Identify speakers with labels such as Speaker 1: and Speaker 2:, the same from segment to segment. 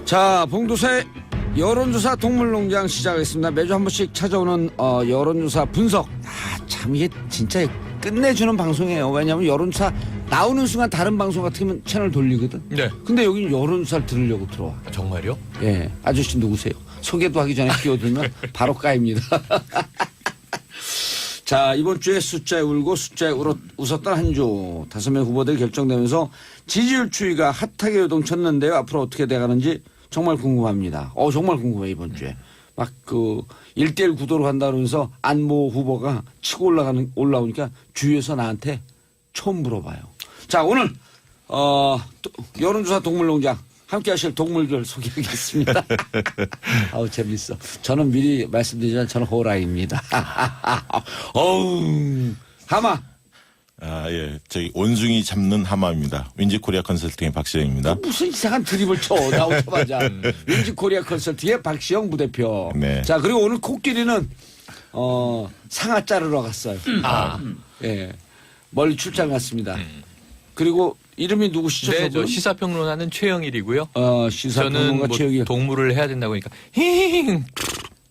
Speaker 1: 자, 봉도사의 여론조사 동물농장 시작하겠습니다. 매주 한 번씩 찾아오는 여론조사 분석. 참 이게 진짜 끝내주는 방송이에요. 왜냐하면 여론조사 나오는 순간 다른 방송 같으면 채널 돌리거든.
Speaker 2: 네.
Speaker 1: 근데 여기는 여론조사를 들으려고 들어와.
Speaker 2: 정말요?
Speaker 1: 예, 아저씨 누구세요? 소개도 하기 전에 끼어들면 바로 까입니다. 자, 이번 주에 숫자에 울고 숫자에 웃었던 한 주. 5명 후보들이 결정되면서 지지율 추이가 핫하게 요동쳤는데요. 앞으로 어떻게 돼가는지 정말 궁금합니다. 정말 궁금해, 이번 주에. 막 1대1 구도로 간다 그러면서 안모 후보가 치고 올라오니까 주위에서 나한테 처음 물어봐요. 자, 오늘, 여론조사 동물농장. 함께 하실 동물들 소개하겠습니다. 아우, 재밌어. 저는 미리 말씀드리지만 저는 호랑이입니다. 어우, 하마.
Speaker 3: 예. 저기 원숭이 잡는 하마입니다. 윈지 코리아 컨설팅의 박시영입니다.
Speaker 1: 무슨 이상한 드립을 쳐. 나오자마자. 윈지 코리아 컨설팅의 박시영 부대표.
Speaker 3: 네.
Speaker 1: 자, 그리고 오늘 코끼리는, 상아 자르러 갔어요. 예. 멀리 출장 갔습니다. 그리고 이름이 누구시죠?
Speaker 2: 네,
Speaker 1: 저분?
Speaker 2: 저 시사평론하는 최영일이고요. 저는
Speaker 1: 시사평론가
Speaker 2: 뭐
Speaker 1: 최영일.
Speaker 2: 동물을 해야 된다고 하니까 히히히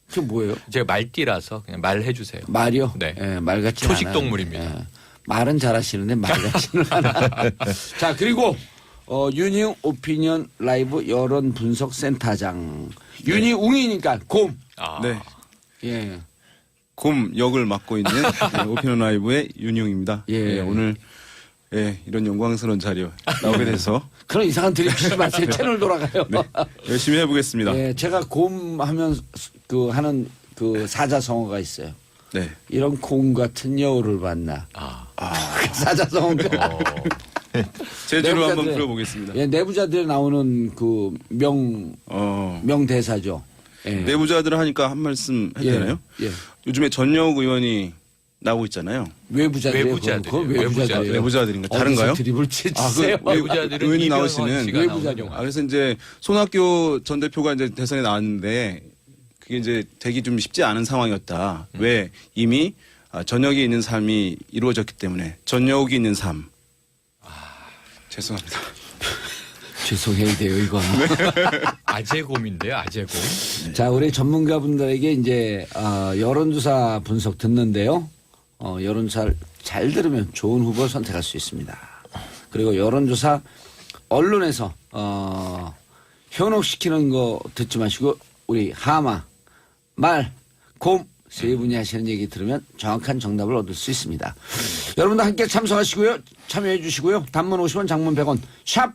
Speaker 1: 그게 뭐예요?
Speaker 2: 제가 말띠라서 그냥 말해 주세요.
Speaker 1: 말이요?
Speaker 2: 네.
Speaker 1: 예, 말 같지
Speaker 2: 초식
Speaker 1: 않아요.
Speaker 2: 동물입니다.
Speaker 1: 예. 말은 잘하시는데 말 같지는 않아. 자, 그리고 유니웅 오피니언 라이브 여론 분석 센터장. 유니웅이니까 곰.
Speaker 4: 네.
Speaker 1: 예.
Speaker 4: 곰 역을 맡고 있는 오피니언 라이브의 윤용입니다.
Speaker 1: 예.
Speaker 4: 오늘 이런 영광스러운 자리에 나오게 돼서
Speaker 1: 그런 이상한 드립 치지 마세요. 채널 돌아가요.
Speaker 4: 네, 열심히 해보겠습니다.
Speaker 1: 예, 제가 곰 하면 하는 사자성어가 있어요.
Speaker 4: 네.
Speaker 1: 이런 곰 같은 여우를 봤나. 사자성어가.
Speaker 4: 제주로 한번
Speaker 1: 내부자들의-
Speaker 4: 불러보겠습니다.
Speaker 1: 예, 내부자들에 나오는 명대사죠. 예.
Speaker 4: 내부자들 하니까 한 말씀 해도 되나요?
Speaker 1: 예.
Speaker 4: 요즘에 전역 의원이 나오고 있잖아요.
Speaker 1: 외부자들이에요.
Speaker 2: 외부자들.
Speaker 1: 그건 외부자들이에요.
Speaker 4: 내부자들인가 다른가요?
Speaker 1: 어디서 드립을 치세요?
Speaker 2: 외부자들은
Speaker 4: 의원이
Speaker 2: 이병헌
Speaker 4: 나오시는
Speaker 2: 씨가
Speaker 1: 외부자들.
Speaker 2: 나오는 영화.
Speaker 4: 그래서 이제 손학규 전 대표가 이제 대선에 나왔는데 그게 이제 되기 좀 쉽지 않은 상황이었다. 왜 이미 전역이 있는 삶이 이루어졌기 때문에 전역이 있는 삶. 죄송합니다.
Speaker 1: 죄송해야 돼요, 이건.
Speaker 2: 아재곰인데요, 아재곰.
Speaker 1: 자, 우리 전문가분들에게 이제 여론조사 분석 듣는데요. 여론조사를 잘 들으면 좋은 후보를 선택할 수 있습니다. 그리고 여론조사 언론에서 현혹시키는 거 듣지 마시고 우리 하마, 말, 곰 세 분이 하시는 얘기 들으면 정확한 정답을 얻을 수 있습니다. 여러분도 함께 참석하시고요. 참여해 주시고요. 단문 50원, 장문 100원, 샵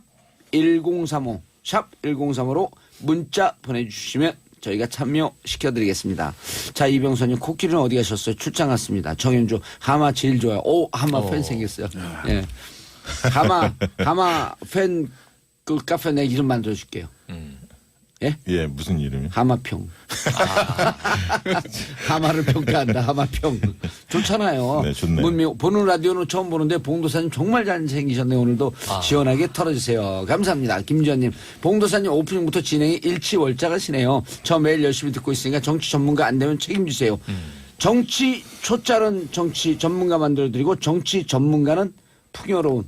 Speaker 1: 1035, 샵 1035로 문자 보내주시면 저희가 참여시켜드리겠습니다. 자, 이병선님, 코끼리는 어디 가셨어요? 출장 갔습니다. 정현주, 하마 제일 좋아요. 하마 팬 생겼어요. 예. 하마 팬 카페 내 이름 만들어줄게요.
Speaker 3: 예, 무슨 이름이?
Speaker 1: 하마평. 하마를 평가한다. 하마평. 좋잖아요.
Speaker 3: 네, 좋네요.
Speaker 1: 보는 라디오는 처음 보는데 봉도사님 정말 잘생기셨네요. 오늘도 시원하게 털어주세요. 감사합니다. 김지현님. 봉도사님 오프닝부터 진행이 일치월장하시네요. 저 매일 열심히 듣고 있으니까 정치 전문가 안 되면 책임지세요. 정치 초짜른 정치 전문가 만들어드리고 정치 전문가는 풍요로운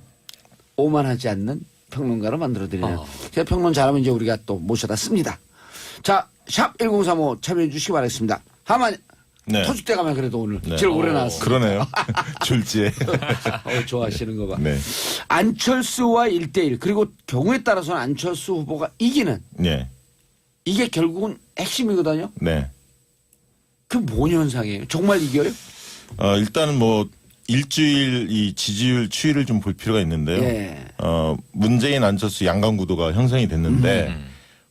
Speaker 1: 오만하지 않는 평론가로 만들어드리는. 제가 평론 잘하면 이제 우리가 또 모셔다 씁니다. 자, 샵 1035 참여해 주시기 바라겠습니다. 하만
Speaker 3: 네.
Speaker 1: 터줏대 가면 그래도 오늘
Speaker 3: 네.
Speaker 1: 제일 오래 나왔어요.
Speaker 3: 그러네요. 졸지에.
Speaker 1: 좋아하시는 거 봐.
Speaker 3: 네.
Speaker 1: 안철수와 1대1 그리고 경우에 따라서는 안철수 후보가 이기는
Speaker 3: 네.
Speaker 1: 이게 결국은 핵심이거든요.
Speaker 3: 네.
Speaker 1: 그 뭔 현상이에요? 정말 이겨요?
Speaker 3: 일단은 일주일 이 지지율 추이를 좀 볼 필요가 있는데요.
Speaker 1: 예.
Speaker 3: 문재인 안철수 양강 구도가 형성이 됐는데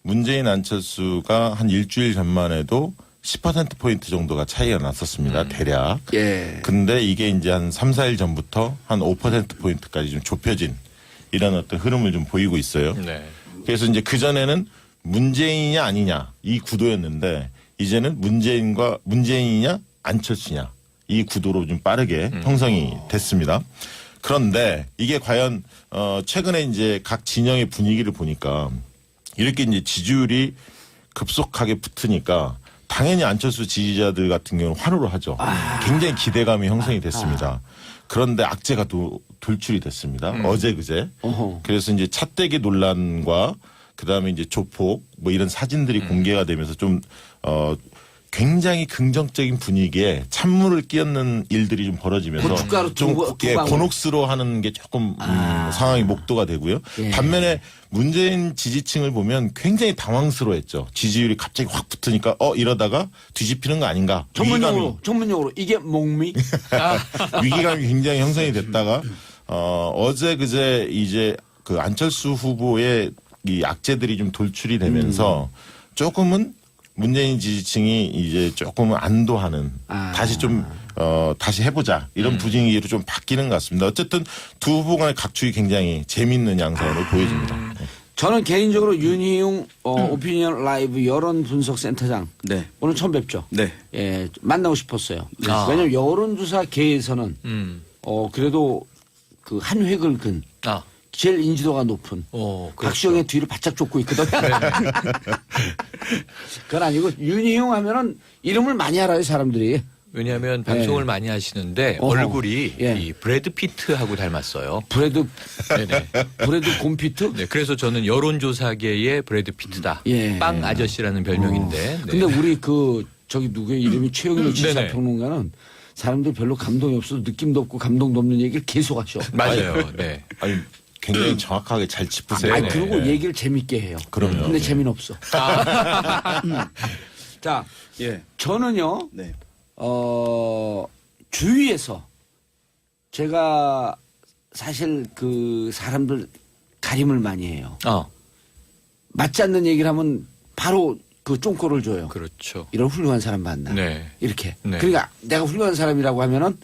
Speaker 3: 문재인 안철수가 한 일주일 전만 해도 10%포인트 정도가 차이가 났었습니다. 대략.
Speaker 1: 예.
Speaker 3: 근데 이게 이제 한 3, 4일 전부터 한 5%포인트까지 좀 좁혀진 이런 어떤 흐름을 좀 보이고 있어요.
Speaker 2: 네.
Speaker 3: 그래서 이제 그전에는 문재인이냐 아니냐 이 구도였는데 이제는 문재인이냐 안철수냐 이 구도로 좀 빠르게 형성이 됐습니다. 그런데 이게 과연 최근에 이제 각 진영의 분위기를 보니까 이렇게 이제 지지율이 급속하게 붙으니까 당연히 안철수 지지자들 같은 경우는 환호를 하죠. 굉장히 기대감이 형성이 됐습니다. 그런데 악재가 또 돌출이 됐습니다. 어제 그제.
Speaker 1: 어허.
Speaker 3: 그래서 이제 차떼기 논란과 그다음에 이제 조폭 뭐 이런 사진들이 공개가 되면서 좀 굉장히 긍정적인 분위기에 찬물을 끼얹는 일들이 좀 벌어지면서
Speaker 1: 고춧가루
Speaker 3: 좀
Speaker 1: 두 방울.
Speaker 3: 곤혹스러워하는 게 조금 상황이 목도가 되고요.
Speaker 1: 예.
Speaker 3: 반면에 문재인 지지층을 보면 굉장히 당황스러워했죠. 지지율이 갑자기 확 붙으니까 이러다가 뒤집히는 거 아닌가.
Speaker 1: 전문용어로 이게 목미?
Speaker 3: 위기감이 굉장히 형성이 됐다가 어제 그제 이제 그 안철수 후보의 이 악재들이 좀 돌출이 되면서 조금은 문재인 지지층이 이제 조금은 안도하는 다시 좀 다시 해보자 이런 분위기로 좀 바뀌는 것 같습니다. 어쨌든 두 후보 간의 각축이 굉장히 재밌는 양상으로 보여집니다. 네.
Speaker 1: 저는 개인적으로 윤희용 오피니언 라이브 여론 분석 센터장
Speaker 4: 네.
Speaker 1: 오늘 처음 뵙죠.
Speaker 4: 네.
Speaker 1: 예, 만나고 싶었어요. 왜냐하면 여론조사계에서는 그래도 그 한 획을 근 제일 인지도가 높은
Speaker 2: 그렇죠.
Speaker 1: 박수영의 뒤를 바짝 쫓고 있거든. 그건 아니고 윤희용 하면은 이름을 많이 알아요 사람들이.
Speaker 2: 왜냐하면 방송을 많이 하시는데
Speaker 1: 어허.
Speaker 2: 얼굴이
Speaker 1: 예.
Speaker 2: 이 브래드 피트하고 닮았어요.
Speaker 1: 브래드
Speaker 2: 네네.
Speaker 1: 곰피트?
Speaker 2: 네, 그래서 저는 여론조사계의 브래드 피트다.
Speaker 1: 예.
Speaker 2: 빵 아저씨라는 별명인데. 네.
Speaker 1: 근데 우리 그 저기 누구의 이름이 최영일
Speaker 2: 네네.
Speaker 1: 시사평론가는 사람들 별로 감동이 없어서 느낌도 없고 감동도 없는 얘기를 계속 하셔.
Speaker 2: 맞아요. 네.
Speaker 3: 아니 굉장히 정확하게 잘 짚으세요.
Speaker 1: 아니
Speaker 2: 네.
Speaker 1: 그리고 얘기를 재밌게 해요.
Speaker 3: 그럼요.
Speaker 1: 근데
Speaker 3: 네.
Speaker 1: 재미는 없어. 자,
Speaker 4: 예.
Speaker 1: 저는요.
Speaker 4: 네.
Speaker 1: 주위에서 제가 사실 그 사람들 가림을 많이 해요. 맞지 않는 얘기를 하면 바로 그 쫑꼬를 줘요.
Speaker 2: 그렇죠.
Speaker 1: 이런 훌륭한 사람 만나.
Speaker 2: 네.
Speaker 1: 이렇게.
Speaker 2: 네.
Speaker 1: 그러니까 내가 훌륭한 사람이라고 하면은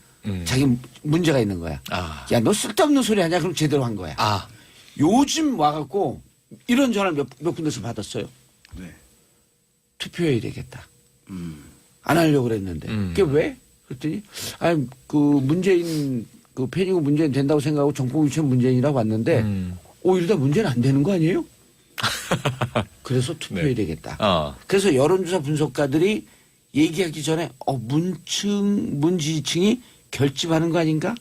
Speaker 1: 자기 문제가 있는 거야. 야, 너 쓸데없는 소리 하냐? 그럼 제대로 한 거야. 요즘 와갖고 이런 전화를 몇 군데서 받았어요.
Speaker 4: 네.
Speaker 1: 투표해야 되겠다. 안 하려고 그랬는데. 그게 왜? 그랬더니, 아니, 그 문재인, 그 팬이고 문재인 된다고 생각하고 정권 유치는 문재인이라고 왔는데, 이러다 문재인 안 되는 거 아니에요? 그래서 투표해야
Speaker 2: 네.
Speaker 1: 되겠다. 그래서 여론조사 분석가들이 얘기하기 전에, 문지지층이 결집하는 거 아닌가?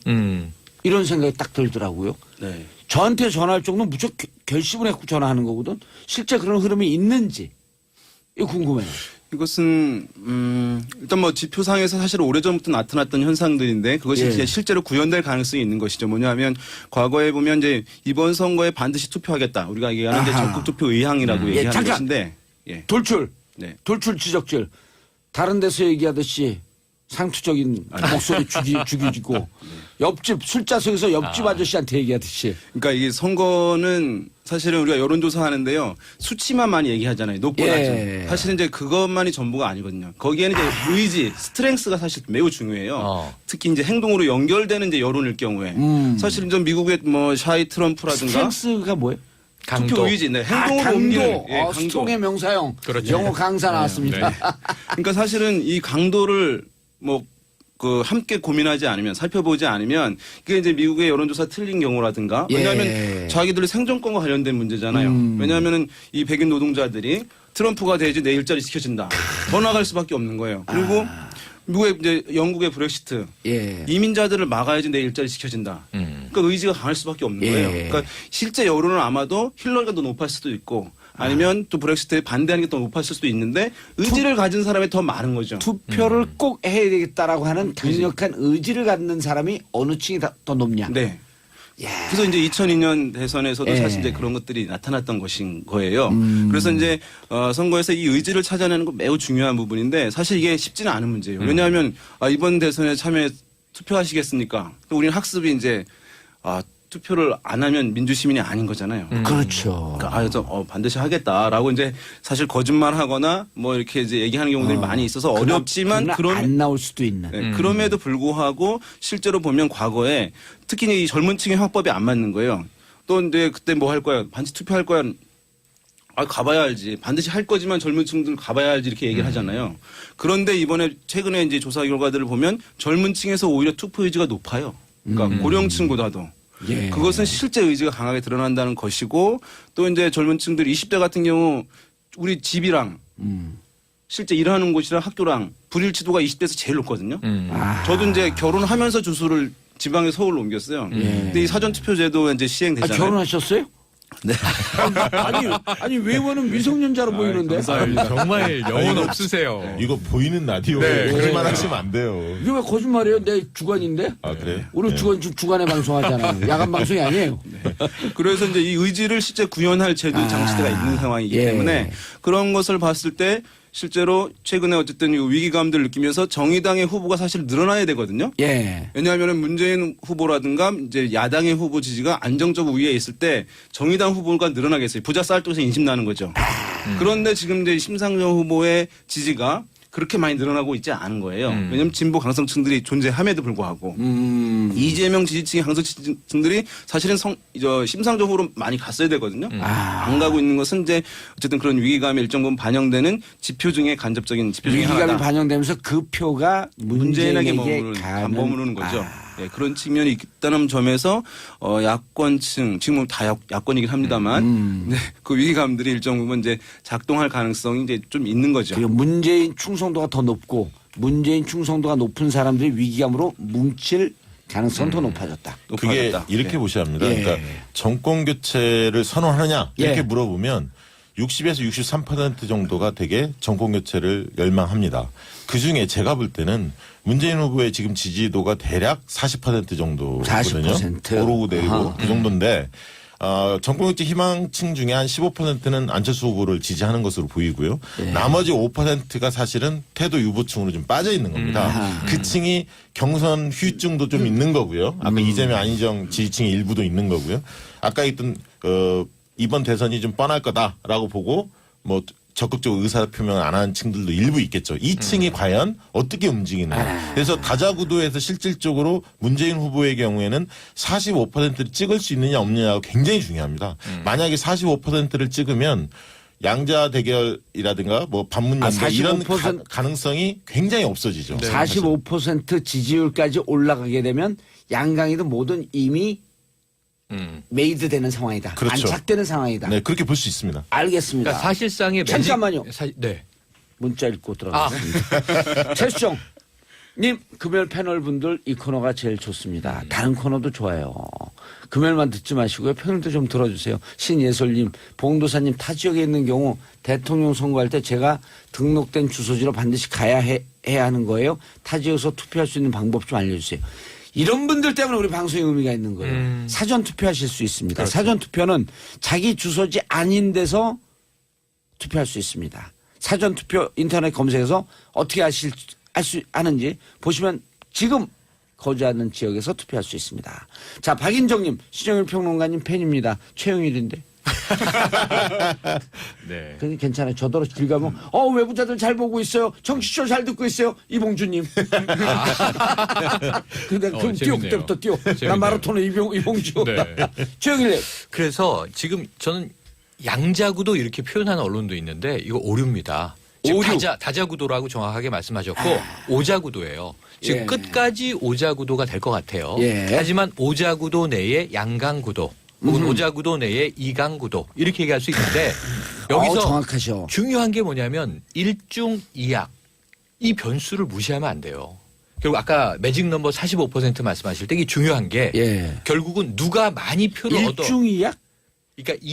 Speaker 1: 이런 생각이 딱 들더라고요.
Speaker 4: 네.
Speaker 1: 저한테 전화할 정도는 무조건 결심을 했고 전화하는 거거든. 실제 그런 흐름이 있는지. 이거 궁금해요.
Speaker 4: 이것은 일단 뭐 지표상에서 사실 오래전부터 나타났던 현상들인데 그것이
Speaker 1: 예.
Speaker 4: 이제 실제로 구현될 가능성이 있는 것이죠. 뭐냐면 과거에 보면 이제 이번 선거에 반드시 투표하겠다. 우리가 얘기하는 이제
Speaker 1: 아하.
Speaker 4: 적극 투표 의향이라고 얘기하는
Speaker 1: 잠깐.
Speaker 4: 것인데 예.
Speaker 1: 돌출.
Speaker 4: 네.
Speaker 1: 돌출 지적질. 다른 데서 얘기하듯이 상투적인 목소리 죽이고 옆집 술자석에서 옆집 아저씨한테 얘기하듯이.
Speaker 4: 그러니까 이게 선거는 사실은 우리가 여론조사 하는데요. 수치만 많이 얘기하잖아요. 높고
Speaker 1: 예.
Speaker 4: 낮은. 사실은 이제 그것만이 전부가 아니거든요. 거기에는 이제 의지, 스트렝스가 사실 매우 중요해요. 특히 이제 행동으로 연결되는 이제 여론일 경우에. 사실은 좀 미국의 뭐 샤이 트럼프라든가.
Speaker 1: 스트렝스가 뭐예요?
Speaker 2: 강도.
Speaker 4: 투표 의지, 네. 행동으로
Speaker 1: 강도.
Speaker 4: 옮기는. 예, 강도.
Speaker 1: 스톡의 명사형.
Speaker 2: 그렇죠.
Speaker 1: 영어 강사 나왔습니다.
Speaker 2: 네.
Speaker 4: 그러니까 사실은 이 강도를 뭐 그 함께 고민하지 않으면 살펴보지 않으면 그게 이제 미국의 여론조사 틀린 경우라든가 왜냐하면
Speaker 1: 예.
Speaker 4: 자기들의 생존권과 관련된 문제잖아요. 왜냐하면은 이 백인 노동자들이 트럼프가 돼야지 내 일자리 지켜진다. 더 나갈 수밖에 없는 거예요. 그리고 미국의 이제 영국의 브렉시트
Speaker 1: 예.
Speaker 4: 이민자들을 막아야지 내 일자리 지켜진다. 그러니까 의지가 강할 수밖에 없는
Speaker 1: 예.
Speaker 4: 거예요. 그러니까 실제 여론은 아마도 힐러리가 더 높을 수도 있고 아니면 또 브렉시트에 반대하는 게 더 높았을 수도 있는데 의지를 가진 사람이 더 많은 거죠.
Speaker 1: 투표를 꼭 해야 되겠다라고 하는 강력한 의지를 갖는 사람이 어느 층이 더 높냐.
Speaker 4: 네.
Speaker 1: 야.
Speaker 4: 그래서 이제 2002년 대선에서도
Speaker 1: 예.
Speaker 4: 사실 이제 그런 것들이 나타났던 것인 거예요. 그래서 이제 선거에서 이 의지를 찾아내는 건 매우 중요한 부분인데 사실 이게 쉽지는 않은 문제예요. 왜냐하면 이번 대선에 참여 투표하시겠습니까? 또 우리는 학습이 이제 투표를 안 하면 민주시민이 아닌 거잖아요.
Speaker 1: 그렇죠.
Speaker 4: 그러니까 그래서 반드시 하겠다라고 이제 사실 거짓말하거나 뭐 이렇게 이제 얘기하는 경우들이 많이 있어서 어렵지만
Speaker 1: 그러나 안 나올 수도 있는.
Speaker 4: 네, 그럼에도 불구하고 실제로 보면 과거에 특히 이 젊은 층의 화법이 안 맞는 거예요. 또 근데 그때 뭐 할 거야? 반드시 투표할 거야? 가봐야 알지. 반드시 할 거지만 젊은 층들 가봐야 알지 이렇게 얘기를 하잖아요. 그런데 이번에 최근에 이제 조사 결과들을 보면 젊은 층에서 오히려 투표 의지가 높아요. 그러니까 고령층보다도.
Speaker 1: 예.
Speaker 4: 그것은 실제 의지가 강하게 드러난다는 것이고 또 이제 젊은 층들 20대 같은 경우 우리 집이랑 실제 일하는 곳이랑 학교랑 불일치도가 20대에서 제일 높거든요. 저도 이제 결혼하면서 주소를 지방에 서울로 옮겼어요. 근데 이 사전투표제도 이제 시행되잖아요.
Speaker 1: 결혼하셨어요? 아니 외모는 미성년자로 보이는데.
Speaker 2: 정말 영혼 없으세요.
Speaker 3: 이거 보이는 라디오
Speaker 2: 네,
Speaker 3: 거짓말 하시면 안 돼요.
Speaker 1: 이게 왜 거짓말이에요? 내 주간인데.
Speaker 3: 아 그래?
Speaker 1: 우리 주간에 방송하잖아요. 야간 방송이 아니에요.
Speaker 4: 그래서 이제 이 의지를 실제 구현할 제도 장치대가 있는 상황이기
Speaker 1: 예.
Speaker 4: 때문에 그런 것을 봤을 때 실제로 최근에 어쨌든 이 위기감들을 느끼면서 정의당의 후보가 사실 늘어나야 되거든요.
Speaker 1: 예.
Speaker 4: 왜냐하면 문재인 후보라든가 이제 야당의 후보 지지가 안정적 우위에 있을 때 정의당 후보가 늘어나겠어요. 부자 쌀떡에서 인심 나는 거죠. 그런데 지금 이제 심상정 후보의 지지가 그렇게 많이 늘어나고 있지 않은 거예요. 왜냐하면 진보 강성층들이 존재함에도 불구하고 이재명 지지층의 강성층들이 사실은 심상정 후보로 많이 갔어야 되거든요. 안 가고 있는 것은 이제 어쨌든 그런 위기감이 일정 부분 반영되는 지표 중에 간접적인 지표 중에
Speaker 1: 위기감이
Speaker 4: 하나다.
Speaker 1: 반영되면서 그 표가
Speaker 4: 문재인에게
Speaker 1: 문재인에게
Speaker 4: 머무르는 거죠. 네, 그런 측면이 있다는 점에서 야권층 지금은 다 야권이긴 합니다만 네, 그 위기감들이 일정 부분 이제 작동할 가능성이 이제 좀 있는 거죠.
Speaker 1: 그리고 문재인 충성도가 더 높고 문재인 충성도가 높은 사람들이 위기감으로 뭉칠 가능성은 더 높아졌다.
Speaker 3: 그게
Speaker 4: 높아졌다.
Speaker 3: 이렇게
Speaker 4: 네.
Speaker 3: 보셔야 합니다.
Speaker 1: 예.
Speaker 3: 그러니까 정권 교체를 선언하느냐 이렇게
Speaker 1: 예.
Speaker 3: 물어보면 60에서 63% 정도가 되게 정권 교체를 열망합니다. 그중에 제가 볼 때는 문재인 후보의 지금 지지도가 대략 40% 정도거든요.
Speaker 1: 40%.
Speaker 3: 오르고 내리고 그 정도인데 정권 교체 희망층 중에 한 15%는 안철수 후보를 지지하는 것으로 보이고요. 나머지 5%가 사실은 태도 유보층으로 좀 빠져 있는 겁니다. 그 층이 경선 후유증도 좀 있는 거고요. 아까 이재명 안희정 지지층의 일부도 있는 거고요. 아까 있던 이번 대선이 좀 뻔할 거다라고 보고 뭐 적극적으로 의사표명 안 하는 층들도 일부 있겠죠. 이 층이 과연 어떻게 움직이느냐. 그래서 다자구도에서 실질적으로 문재인 후보의 경우에는 45%를 찍을 수 있느냐 없느냐가 굉장히 중요합니다. 만약에 45%를 찍으면 양자 대결이라든가 뭐 반문 연대 이런
Speaker 1: 45%
Speaker 3: 가능성이 굉장히 없어지죠.
Speaker 1: 45% 지지율까지 올라가게 되면 양강이든 뭐든 이미 메이드 되는 상황이다.
Speaker 3: 그렇죠.
Speaker 1: 안착되는 상황이다.
Speaker 3: 네, 그렇게 볼 수 있습니다.
Speaker 1: 알겠습니다.
Speaker 2: 그러니까 사실상의
Speaker 1: 잠깐만요.
Speaker 2: 네.
Speaker 1: 문자 읽고 들어가겠습니다. 최수정 님 금요일 패널 분들 이 코너가 제일 좋습니다. 다른 코너도 좋아요. 금요일만 듣지 마시고요. 패널도 좀 들어주세요. 신예솔님 봉도사님 타 지역에 있는 경우 대통령 선거할 때 제가 등록된 주소지로 반드시 해야 하는 거예요. 타 지역에서 투표할 수 있는 방법 좀 알려주세요. 이런 분들 때문에 우리 방송에 의미가 있는 거예요. 사전 투표하실 수 있습니다.
Speaker 2: 그렇죠.
Speaker 1: 사전 투표는 자기 주소지 아닌 데서 투표할 수 있습니다. 사전 투표 인터넷 검색해서 어떻게 알 수 아는지 보시면 지금 거주하는 지역에서 투표할 수 있습니다. 자, 박인정님, 신영일 평론가님 팬입니다. 최영일인데.
Speaker 2: 네.
Speaker 1: 근데 괜찮아요. 저더러 길 가면 외부자들 잘 보고 있어요. 정치쇼 잘 듣고 있어요. 이봉주님. 근데 그럼 뛰어
Speaker 2: 재밌네요.
Speaker 1: 그때부터 뛰어. 나
Speaker 2: 재밌네요.
Speaker 1: 마라톤의 이봉주.
Speaker 2: 네.
Speaker 1: 최영일님.
Speaker 2: 그래서 지금 저는 양자구도 이렇게 표현하는 언론도 있는데 이거 오류입니다. 지금
Speaker 1: 오류.
Speaker 2: 다자구도라고 정확하게 말씀하셨고 오자구도예요. 지금
Speaker 1: 예.
Speaker 2: 끝까지 오자구도가 될 것 같아요.
Speaker 1: 예.
Speaker 2: 하지만 오자구도 내에 양강구도 혹은 오자구도 내에 이강구도 이렇게 얘기할 수 있는데 여기서
Speaker 1: 정확하셔.
Speaker 2: 중요한 게 뭐냐면 일중이약 이 변수를 무시하면 안 돼요. 결국 아까 매직 넘버 45% 말씀하실 때 이게 중요한 게
Speaker 1: 예.
Speaker 2: 결국은 누가 많이 표를 얻어
Speaker 1: 일중이약?
Speaker 2: 그러니까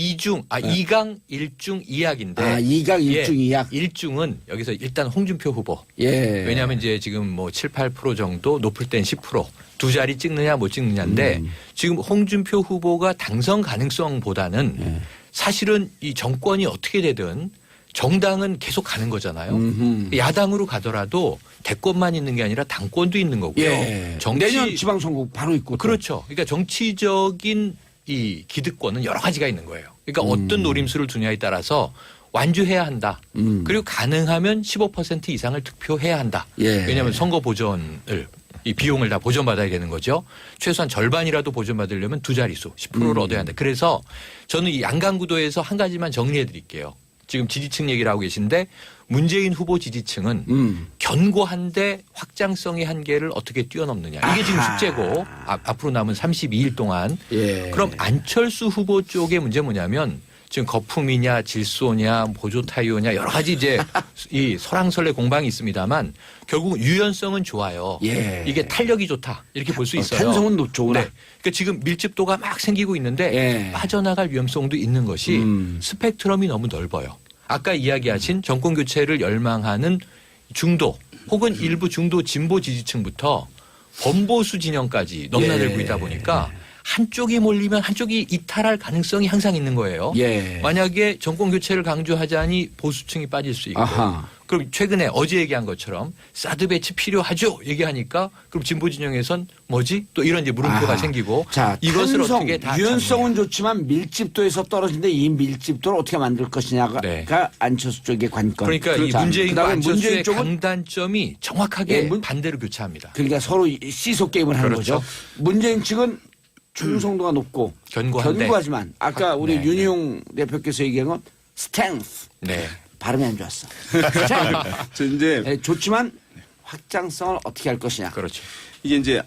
Speaker 2: 이강 일중 이약인데
Speaker 1: 이강 일중 이약.
Speaker 2: 일중은 여기서 일단 홍준표 후보.
Speaker 1: 예.
Speaker 2: 왜냐하면 이제 지금 뭐 7, 8% 정도 높을 땐 10%. 두 자리 찍느냐 못 찍느냐인데 지금 홍준표 후보가 당선 가능성보다는 사실은 이 정권이 어떻게 되든 정당은 계속 가는 거잖아요. 야당으로 가더라도 대권만 있는 게 아니라 당권도 있는 거고요.
Speaker 1: 예. 내년 지방선거 바로 있고. 또.
Speaker 2: 그렇죠. 그러니까 정치적인 이 기득권은 여러 가지가 있는 거예요. 그러니까 어떤 노림수를 두냐에 따라서 완주해야 한다. 그리고 가능하면 15% 이상을 득표해야 한다.
Speaker 1: 예.
Speaker 2: 왜냐하면 선거 보전을 이 비용을 다 보전받아야 되는 거죠. 최소한 절반이라도 보전받으려면 두 자릿수 10%를 얻어야 한다. 그래서 저는 이 양강구도에서 한 가지만 정리해 드릴게요. 지금 지지층 얘기를 하고 계신데 문재인 후보 지지층은 견고한데 확장성의 한계를 어떻게 뛰어넘느냐. 이게 지금 숙제고 앞으로 남은 32일 동안.
Speaker 1: 예.
Speaker 2: 그럼 안철수 후보 쪽의 문제 뭐냐면 지금 거품이냐 질소냐 보조타이오냐 여러 가지 이제 이 설왕설래 공방이 있습니다만 결국은 유연성은 좋아요.
Speaker 1: 예.
Speaker 2: 이게 탄력이 좋다 이렇게 볼 수 있어요.
Speaker 1: 탄성은 좋구나.
Speaker 2: 네. 그러니까 지금 밀집도가 막 생기고 있는데
Speaker 1: 예.
Speaker 2: 빠져나갈 위험성도 있는 것이 스펙트럼이 너무 넓어요. 아까 이야기하신 정권 교체를 열망하는 중도 혹은 일부 중도 진보 지지층부터 범보수 진영까지 넘나들고
Speaker 1: 예.
Speaker 2: 있다 보니까 한쪽이 몰리면 한쪽이 이탈할 가능성이 항상 있는 거예요.
Speaker 1: 예.
Speaker 2: 만약에 정권 교체를 강조하자니 보수층이 빠질 수 있고
Speaker 1: 아하.
Speaker 2: 그럼 최근에 어제 얘기한 것처럼 사드 배치 필요하죠 얘기하니까 그럼 진보 진영에선 뭐지 또 이런 이제 물음표가
Speaker 1: 아하.
Speaker 2: 생기고
Speaker 1: 자,
Speaker 2: 이것을
Speaker 1: 탄성,
Speaker 2: 어떻게 다
Speaker 1: 유연성은 좋지만 밀집도에서 떨어진데 이 밀집도를 어떻게 만들 것이냐가
Speaker 2: 네.
Speaker 1: 안철수 쪽의 관건.
Speaker 2: 그러니까 이
Speaker 1: 자,
Speaker 2: 문재인과
Speaker 1: 그다음에
Speaker 2: 안철수의
Speaker 1: 문재인 쪽은
Speaker 2: 강단점이 정확하게
Speaker 1: 예,
Speaker 2: 반대로 교차합니다.
Speaker 1: 그러니까 서로 시소 게임을 하는
Speaker 2: 그렇죠.
Speaker 1: 거죠. 문재인 측은 충성도가 높고
Speaker 2: 견고한데.
Speaker 1: 견고하지만 아까 우리
Speaker 2: 네,
Speaker 1: 윤희용 대표께서 얘기한 건 스탠스.
Speaker 2: 네.
Speaker 1: 발음이 안 좋았어. 자,
Speaker 4: 저 이제
Speaker 1: 네, 좋지만 확장성을 어떻게 할 것이냐.
Speaker 2: 그렇죠.
Speaker 4: 이게 이제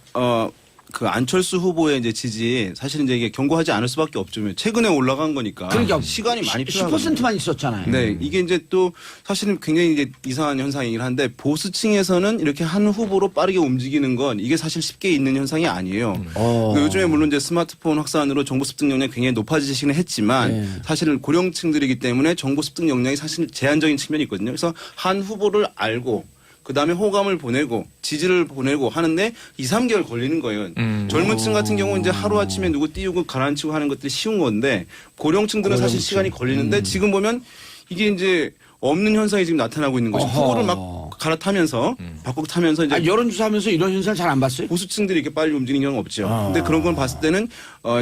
Speaker 4: 그 안철수 후보의 이제 지지 사실은 이제 이게 견고하지 않을 수밖에 없죠. 최근에 올라간 거니까
Speaker 1: 그러니까
Speaker 4: 시간이 많이 필요하거든요.
Speaker 1: 10%만 있었잖아요.
Speaker 4: 네, 이게 이제 또 사실은 굉장히 이제 이상한 현상이긴 한데 보수층에서는 이렇게 한 후보로 빠르게 움직이는 건 이게 사실 쉽게 있는 현상이 아니에요. 그 요즘에 물론 이제 스마트폰 확산으로 정보 습득 역량이 굉장히 높아지시긴 했지만
Speaker 1: 네.
Speaker 4: 사실은 고령층들이기 때문에 정보 습득 역량이 사실 제한적인 측면이 있거든요. 그래서 한 후보를 알고 그다음에 호감을 보내고 지지를 보내고 하는데 2, 3개월 걸리는 거예요. 젊은 층 같은 경우는 이제 하루아침에 누구 띄우고 가라앉히고 하는 것들이 쉬운 건데 고령층들은 사실 시간이 걸리는데 지금 보면 이게 이제 없는 현상이 지금 나타나고 있는 것이
Speaker 1: 어허.
Speaker 4: 후보를 막 갈아타면서 바꾸고 타면서 이제
Speaker 1: 여론조사하면서 이런 현상 잘 안 봤어요?
Speaker 4: 보수층들이 이렇게 빨리 움직이는 경우는 없죠. 근데 그런 걸 봤을 때는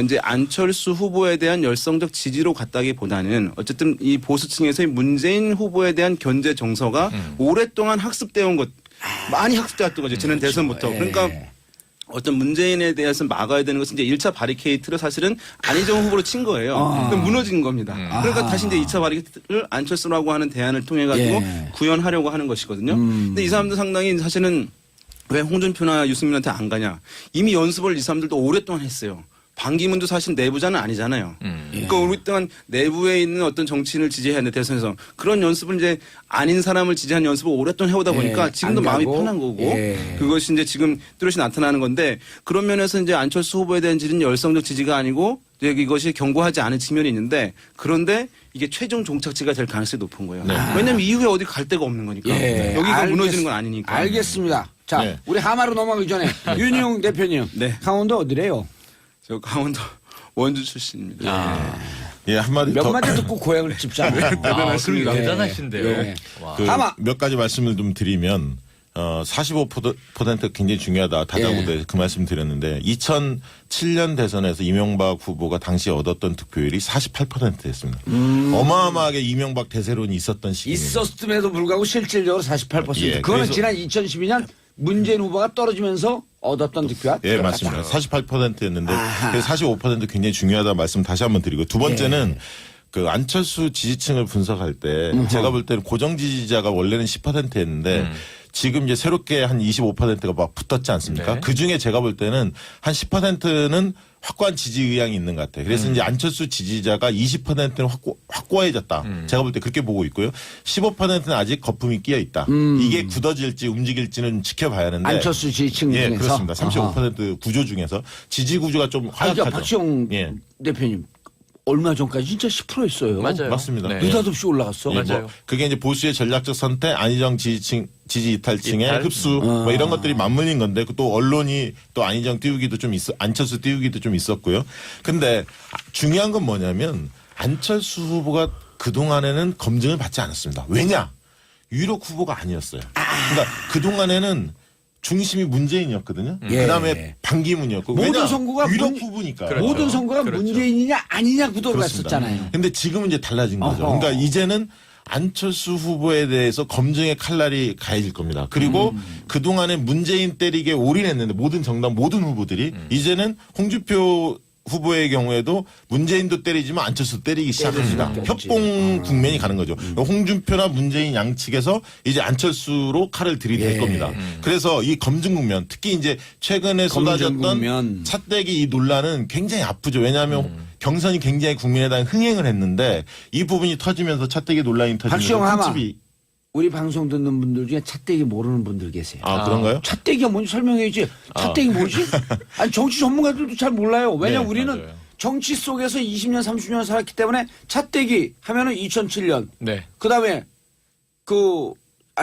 Speaker 4: 이제 안철수 후보에 대한 열성적 지지로 갔다기보다는 어쨌든 이 보수층에서의 문재인 후보에 대한 견제 정서가 오랫동안 학습되어 온 것, 많이 학습되었던 거죠. 지난 대선부터.
Speaker 1: 예.
Speaker 4: 그러니까 어떤 문재인에 대해서 막아야 되는 것은 이제 1차 바리케이트를 사실은 안희정 후보로 친 거예요. 그럼 무너진 겁니다. 그러니까 다시 이제 2차 바리케이트를 안철수라고 하는 대안을 통해 가지고
Speaker 1: 예.
Speaker 4: 구현하려고 하는 것이거든요. 근데 이 사람들 상당히 사실은 왜 홍준표나 유승민한테 안 가냐. 이미 연습을 이 사람들도 오랫동안 했어요. 반기문도 사실 내부자는 아니잖아요. 그러니까 오랫동안 내부에 있는 어떤 정치인을 지지해야 하는데 대선에서 그런 연습을 이제 아닌 사람을 지지한 연습을 오랫동안 해오다 보니까
Speaker 1: 예,
Speaker 4: 지금도
Speaker 1: 안
Speaker 4: 마음이
Speaker 1: 가고.
Speaker 4: 편한 거고
Speaker 1: 예.
Speaker 4: 그것이 이제 지금 뚜렷이 나타나는 건데 그런 면에서 이제 안철수 후보에 대한 지지는 열성적 지지가 아니고 이제 이것이 견고하지 않은 측면이 있는데 그런데 이게 최종 종착지가 될 가능성이 높은 거예요. 왜냐하면 이후에 어디 갈 데가 없는 거니까.
Speaker 1: 예,
Speaker 4: 여기가 무너지는 건 아니니까.
Speaker 1: 알겠습니다. 자,
Speaker 3: 네.
Speaker 1: 우리 하마로 넘어가기 전에 윤희용 대표님.
Speaker 4: 네.
Speaker 1: 강원도 어디래요?
Speaker 4: 저 강원도 원주 출신입니다.
Speaker 3: 예, 한마디
Speaker 1: 몇
Speaker 3: 더.
Speaker 1: 마디 듣고 고향을 찝잖아요.
Speaker 2: 대단하십니다.
Speaker 1: 예.
Speaker 2: 대단하신데요.
Speaker 1: 예.
Speaker 2: 와.
Speaker 1: 하마.
Speaker 3: 몇 가지 말씀을 좀 드리면 45% 굉장히 중요하다. 다자구대 그 말씀 드렸는데 2007년 대선에서 이명박 후보가 당시 얻었던 득표율이 48%였습니다. 어마어마하게 이명박 대세론이 있었던 시기입니다.
Speaker 1: 있었음에도 불구하고 실질적으로 48%.
Speaker 3: 예,
Speaker 1: 그거는
Speaker 3: 그래서-
Speaker 1: 지난 2012년 문재인 후보가 떨어지면서 얻었던 득표와
Speaker 3: 예,
Speaker 1: 똑같다.
Speaker 3: 맞습니다. 48%였는데
Speaker 1: 아하.
Speaker 3: 45% 굉장히 중요하다 말씀 다시 한번 드리고 두 번째는 그 안철수 지지층을 분석할 때 제가 볼 때는 고정 지지자가 원래는 10%였는데 지금 이제 새롭게 한 25%가 막 붙었지 않습니까?
Speaker 2: 네.
Speaker 3: 그 중에 제가 볼 때는 한 10%는 확고한 지지 의향이 있는 것 같아요. 그래서 이제 안철수 지지자가 20%는 확고해졌다. 제가 볼 때 그렇게 보고 있고요. 15%는 아직 거품이 끼어 있다. 이게 굳어질지 움직일지는 지켜봐야 하는데.
Speaker 1: 안철수 지지층
Speaker 3: 예,
Speaker 1: 중에서.
Speaker 3: 그렇습니다. 35% 구조 중에서 지지 구조가 좀
Speaker 1: 아니,
Speaker 3: 하락하죠.
Speaker 1: 박시영
Speaker 3: 예.
Speaker 1: 대표님 얼마 전까지 진짜 10%였어요.
Speaker 2: 맞아요.
Speaker 3: 맞습니다.
Speaker 2: 네.
Speaker 1: 느닷없이 올라갔어.
Speaker 3: 예,
Speaker 2: 맞아요.
Speaker 3: 뭐 그게 이제 보수의 전략적 선택, 안희정 지지 이탈층의
Speaker 2: 이탈?
Speaker 3: 흡수, 뭐 이런 것들이 맞물린 건데 또 언론이 또 안희정 띄우기도 좀 안철수 띄우기도 좀 있었고요. 근데 중요한 건 뭐냐면 안철수 후보가 그동안에는 검증을 받지 않았습니다. 왜냐? 유력 후보가 아니었어요. 그러니까 그동안에는 중심이 문재인이었거든요.
Speaker 1: 예.
Speaker 3: 그다음에 반기문이었고
Speaker 1: 모든
Speaker 3: 왜냐?
Speaker 1: 선거가
Speaker 3: 유력 후보니까.
Speaker 2: 그렇죠.
Speaker 1: 모든 선거가
Speaker 2: 그렇죠.
Speaker 1: 문재인이냐 아니냐 구도로
Speaker 3: 그렇습니다.
Speaker 1: 갔었잖아요.
Speaker 3: 근데 지금은 이제 달라진 거죠.
Speaker 1: 어허.
Speaker 3: 그러니까 이제는 안철수 후보에 대해서 검증의 칼날이 가해질 겁니다. 그리고 그동안에 문재인 때리게 올인했는데 모든 정당 모든 후보들이 이제는 홍준표 후보의 경우에도 문재인도 때리지만 안철수도 때리기 시작합니다.
Speaker 1: 수밖에 없지.
Speaker 3: 협공 국면이 가는 거죠. 홍준표나 문재인 양측에서 이제 안철수로 칼을 들이댈
Speaker 1: 예.
Speaker 3: 겁니다. 그래서 이 검증 국면 특히 이제 최근에
Speaker 1: 검증
Speaker 3: 쏟아졌던
Speaker 1: 국면.
Speaker 3: 차떼기 이 논란은 굉장히 아프죠. 왜냐하면 경선이 굉장히 국민의당 흥행을 했는데 이 부분이 터지면서 차떼기 논란이
Speaker 1: 박시영
Speaker 3: 터지면서
Speaker 1: 하마.
Speaker 3: princip이
Speaker 1: 우리 방송 듣는 분들 중에 차떼기 모르는 분들 계세요.
Speaker 3: 그런가요?
Speaker 1: 차떼기가 뭔지 설명해야지. 차떼기 뭐지? 아니 정치 전문가들도 잘 몰라요. 왜냐면
Speaker 3: 네,
Speaker 1: 우리는
Speaker 2: 맞아요.
Speaker 1: 정치 속에서 20년, 30년 살았기 때문에 차떼기 하면은 2007년.
Speaker 2: 네.
Speaker 1: 그다음에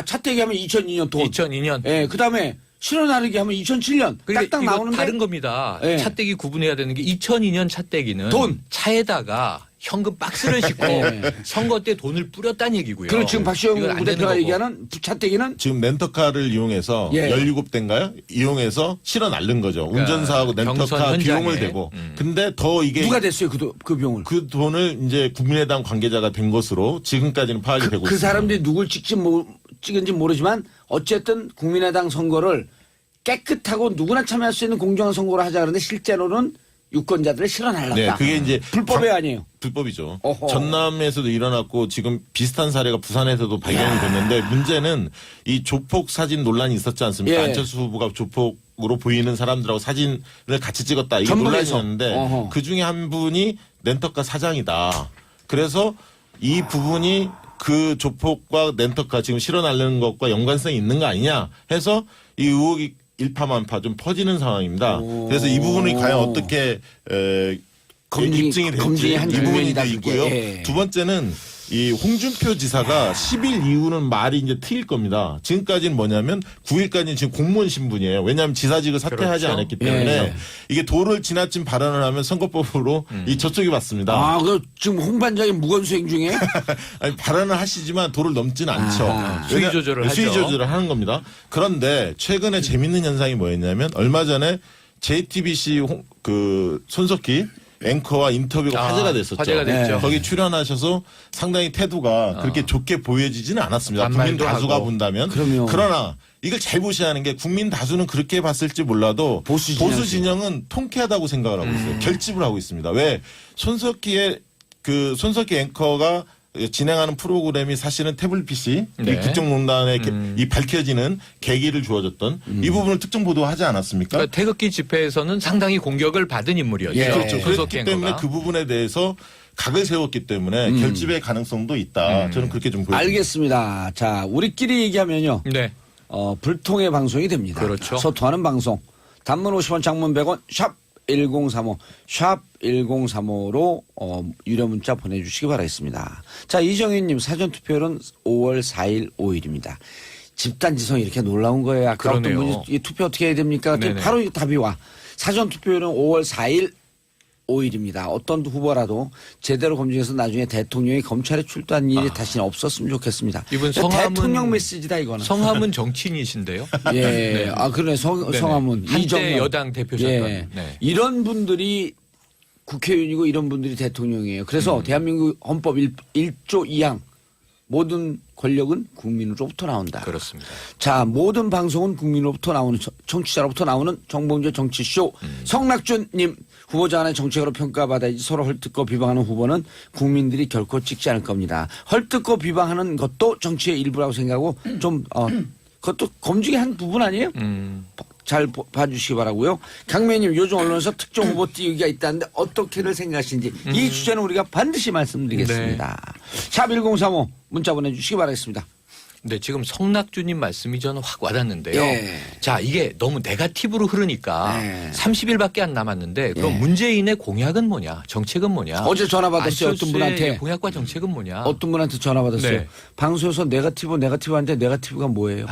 Speaker 1: 차떼기 하면 2002년 돈.
Speaker 2: 2002년.
Speaker 1: 예, 그다음에 실어 나르기 하면 2007년.
Speaker 2: 그러니까
Speaker 1: 딱딱
Speaker 2: 이거
Speaker 1: 나오는데
Speaker 2: 다른 겁니다.
Speaker 1: 예.
Speaker 2: 차떼기 구분해야 되는 게 2002년 차떼기는
Speaker 1: 돈.
Speaker 2: 차에다가 현금 박스를 싣고
Speaker 1: 예.
Speaker 2: 선거 때 돈을 뿌렸다는 얘기고요.
Speaker 1: 그리고 지금 박시영
Speaker 2: 이건 안 되는
Speaker 1: 부대표가
Speaker 2: 거고.
Speaker 1: 얘기하는 차떼기는
Speaker 3: 지금 렌터카를 이용해서
Speaker 1: 예.
Speaker 3: 17대인가요? 이용해서 실어 날른 거죠. 운전사하고
Speaker 2: 경선
Speaker 3: 렌터카
Speaker 2: 현장에.
Speaker 3: 비용을 대고. 근데 더 이게
Speaker 1: 누가 됐어요 그 비용을?
Speaker 3: 그 돈을 이제 국민의당 관계자가 된 것으로 지금까지는 파악이 되고
Speaker 1: 그
Speaker 3: 있습니다.
Speaker 1: 사람들이 누굴 찍은지 모르지만 어쨌든 국민의당 선거를 깨끗하고 누구나 참여할 수 있는 공정한 선거를 하자 그러는데 실제로는 유권자들을 실어날랐다.
Speaker 3: 네, 그게 이제
Speaker 1: 불법이 아니에요.
Speaker 3: 불법이죠.
Speaker 1: 어허.
Speaker 3: 전남에서도 일어났고 지금 비슷한 사례가 부산에서도 발견이 됐는데 문제는 이 조폭 사진 논란이 있었지 않습니까?
Speaker 1: 예.
Speaker 3: 안철수 후보가 조폭으로 보이는 사람들하고 사진을 같이 찍었다. 이게
Speaker 1: 전북에서.
Speaker 3: 논란이었는데
Speaker 1: 어허.
Speaker 3: 그 중에 한 분이 렌터카 사장이다. 그래서 이 부분이 그 조폭과 렌터카 지금 실어 날리는 것과 연관성이 있는 거 아니냐 해서 이 의혹이 일파만파 좀 퍼지는 상황입니다. 그래서 이 부분이 과연 어떻게 입증이 될지
Speaker 1: 검증이 한
Speaker 3: 이 부분이
Speaker 1: 장면이다,
Speaker 3: 이제
Speaker 1: 그게.
Speaker 3: 있고요.
Speaker 1: 예.
Speaker 3: 두 번째는 이 홍준표 지사가 10일 이후는 말이 이제 트일 겁니다. 지금까지는 뭐냐면 9일까지는 지금 공무원 신분이에요. 왜냐하면 지사직을 사퇴하지
Speaker 2: 그렇죠.
Speaker 3: 않았기 때문에
Speaker 1: 예.
Speaker 3: 이게 도를 지나친 발언을 하면 선거법으로 이 저쪽이 받습니다.
Speaker 1: 아, 그 지금 홍 반장이 무건 수행 중에
Speaker 3: 아니, 발언을 하시지만 도를 넘지는 않죠.
Speaker 1: 아하.
Speaker 2: 수위 조절을 하죠.
Speaker 3: 수위 조절을 하는 겁니다. 그런데 최근에 재밌는 현상이 뭐였냐면 얼마 전에 JTBC 그 손석희 앵커와 인터뷰가 화제가 됐었죠.
Speaker 2: 화제가 됐죠.
Speaker 3: 거기 출연하셔서 상당히 태도가 그렇게 좋게 보여지지는 않았습니다. 국민
Speaker 2: 반말도
Speaker 3: 다수가
Speaker 2: 하고.
Speaker 3: 본다면.
Speaker 1: 그럼요.
Speaker 3: 그러나 이걸 잘 보셔야 하는 게 국민 다수는 그렇게 봤을지 몰라도
Speaker 1: 보수
Speaker 3: 진영은 통쾌하다고 생각을 하고 있어요. 결집을 하고 있습니다. 왜 손석희 앵커가 진행하는 프로그램이 사실은 태블릿 PC
Speaker 2: 네.
Speaker 3: 이 국정농단에 이 밝혀지는 계기를 주어졌던 이 부분을 특정 보도하지 않았습니까?
Speaker 2: 그러니까 태극기 집회에서는 상당히 공격을 받은 인물이었죠.
Speaker 1: 예.
Speaker 3: 그렇죠.
Speaker 2: 손석희
Speaker 3: 그렇기 때문에
Speaker 2: 앵커가.
Speaker 3: 그 부분에 대해서 각을 세웠기 때문에 결집의 가능성도 있다. 저는 그렇게 좀 보여집니다.
Speaker 1: 알겠습니다. 자, 우리끼리 얘기하면요.
Speaker 2: 네.
Speaker 1: 불통의 방송이 됩니다.
Speaker 2: 그렇죠.
Speaker 1: 소통하는 방송. 단문 50원, 장문 100원, 샵 1035, 샵 1035로 유료 문자 보내주시기 바라겠습니다. 자, 이정현님 사전투표율은 5월 4일, 5일입니다. 집단지성이 이렇게 놀라운 거예요. 아까 어떤
Speaker 2: 그러네요.
Speaker 1: 분이 이 투표 어떻게 해야 됩니까?
Speaker 2: 네네.
Speaker 1: 바로 답이 와. 사전투표율은 5월 4일, 5일입니다. 어떤 후보라도 제대로 검증해서 나중에 대통령이 검찰에 출두한 일이 다시는 없었으면 좋겠습니다.
Speaker 2: 이분
Speaker 1: 그러니까
Speaker 2: 성함은
Speaker 1: 대통령 메시지다 이거는.
Speaker 2: 성함은 정치인이신데요.
Speaker 1: 예.
Speaker 2: 네.
Speaker 1: 아, 그러네.
Speaker 2: 네네.
Speaker 1: 성함은.
Speaker 2: 한때
Speaker 1: 이정현.
Speaker 2: 여당 대표셨던.
Speaker 1: 예.
Speaker 2: 네.
Speaker 1: 이런 분들이 국회의원이고 이런 분들이 대통령이에요. 그래서 대한민국 헌법 1조 2항 모든 권력은 국민으로부터 나온다.
Speaker 2: 그렇습니다.
Speaker 1: 자, 모든 방송은 국민으로부터 나오는 청취자로부터 나오는 정봉재 정치쇼. 성낙준님 후보자 간의 정책으로 평가받아야지 서로 헐뜯고 비방하는 후보는 국민들이 결코 찍지 않을 겁니다. 헐뜯고 비방하는 것도 정치의 일부라고 생각하고 좀 그것도 검증의 한 부분 아니에요? 잘 봐주시기 바라고요. 강매님 요즘 언론에서 특정 후보 띄우기가 있다는데 어떻게들 생각하시는지 이 주제는 우리가 반드시 말씀드리겠습니다. 샵 1035 문자 보내주시기 바라겠습니다.
Speaker 2: 네, 지금 성낙주님 말씀이 저는 확 와닿는데요.
Speaker 1: 예.
Speaker 2: 자, 이게 너무 네거티브로 흐르니까
Speaker 1: 예.
Speaker 2: 30일밖에 안 남았는데 그럼
Speaker 1: 예.
Speaker 2: 문재인의 공약은 뭐냐? 정책은 뭐냐?
Speaker 1: 어제 전화 받았어요. 어떤
Speaker 2: 안철수의
Speaker 1: 분한테.
Speaker 2: 공약과 정책은 뭐냐?
Speaker 1: 어떤 분한테 전화 받았어요.
Speaker 2: 네.
Speaker 1: 방송에서 네거티브한테 네거티브가 뭐예요?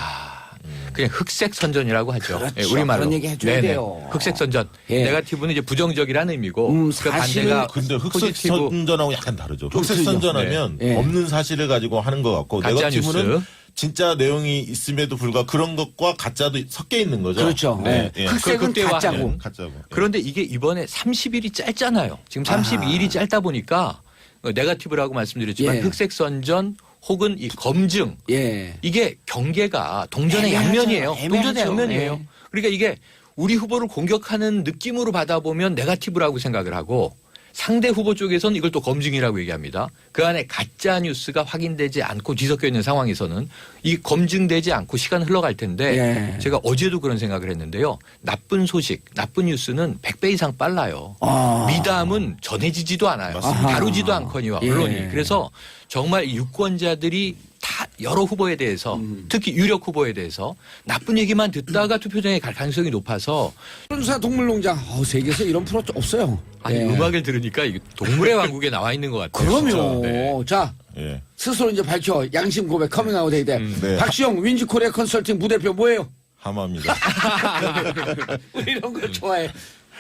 Speaker 2: 그냥 흑색 선전이라고 하죠.
Speaker 1: 그렇죠.
Speaker 2: 예, 우리말로.
Speaker 1: 그런 얘기 해줘야
Speaker 2: 네네.
Speaker 1: 돼요.
Speaker 2: 흑색 선전.
Speaker 1: 예.
Speaker 2: 네거티브는 이제 부정적이라는 의미고 그
Speaker 1: 사실은
Speaker 2: 반대가
Speaker 3: 근데 흑색
Speaker 2: 포지티브.
Speaker 3: 선전하고 약간 다르죠.
Speaker 1: 좀
Speaker 3: 흑색
Speaker 1: 틀리죠.
Speaker 3: 선전하면
Speaker 1: 네. 예.
Speaker 3: 없는 사실을 가지고 하는 것 같고
Speaker 2: 가짜
Speaker 3: 네거티브는
Speaker 2: 뉴스.
Speaker 3: 진짜 내용이 있음에도 불구하고 그런 것과 가짜도 섞여 있는 거죠.
Speaker 1: 그렇죠.
Speaker 3: 네. 예.
Speaker 1: 흑색은
Speaker 2: 극대화하는.
Speaker 1: 가짜고.
Speaker 3: 가짜고.
Speaker 2: 그런데 이게 이번에 30일이 짧잖아요. 지금 32일이 짧다 보니까 네거티브라고 말씀드렸지만
Speaker 1: 예.
Speaker 2: 흑색 선전 혹은 이 검증
Speaker 1: 예.
Speaker 2: 이게 경계가 동전의
Speaker 1: 애매하죠.
Speaker 2: 양면이에요.
Speaker 1: 애매하죠.
Speaker 2: 동전의 양면이에요.
Speaker 1: 예.
Speaker 2: 그러니까 이게 우리 후보를 공격하는 느낌으로 받아보면 네거티브라고 생각을 하고 상대 후보 쪽에서는 이걸 또 검증이라고 얘기합니다. 그 안에 가짜 뉴스가 확인되지 않고 뒤섞여 있는 상황에서는 이 검증되지 않고 시간 흘러갈 텐데
Speaker 1: 예.
Speaker 2: 제가 어제도 그런 생각을 했는데요. 나쁜 소식, 나쁜 뉴스는 100배 이상 빨라요.
Speaker 1: 아.
Speaker 2: 미담은 전해지지도 않아요.
Speaker 3: 맞습니다.
Speaker 2: 다루지도 않거니와
Speaker 1: 예.
Speaker 2: 언론이. 그래서 정말 이 유권자들이 다 여러 후보에 대해서 특히 유력 후보에 대해서 나쁜 얘기만 듣다가 투표장에 갈 가능성이 높아서
Speaker 1: 사 동물농장 세계에서 이런 프로 없어요.
Speaker 2: 아니
Speaker 1: 예.
Speaker 2: 음악을 들으니까 이게 동물의 왕국에 나와 있는 것 같아요.
Speaker 1: 그럼요.
Speaker 2: 네.
Speaker 1: 자
Speaker 3: 예.
Speaker 1: 스스로 이제 밝혀 양심 고백 커밍아웃 해야 돼.
Speaker 3: 네.
Speaker 1: 박시영 윈지코리아 컨설팅 부대표 뭐예요?
Speaker 3: 하마입니다.
Speaker 1: 이런 거 좋아해.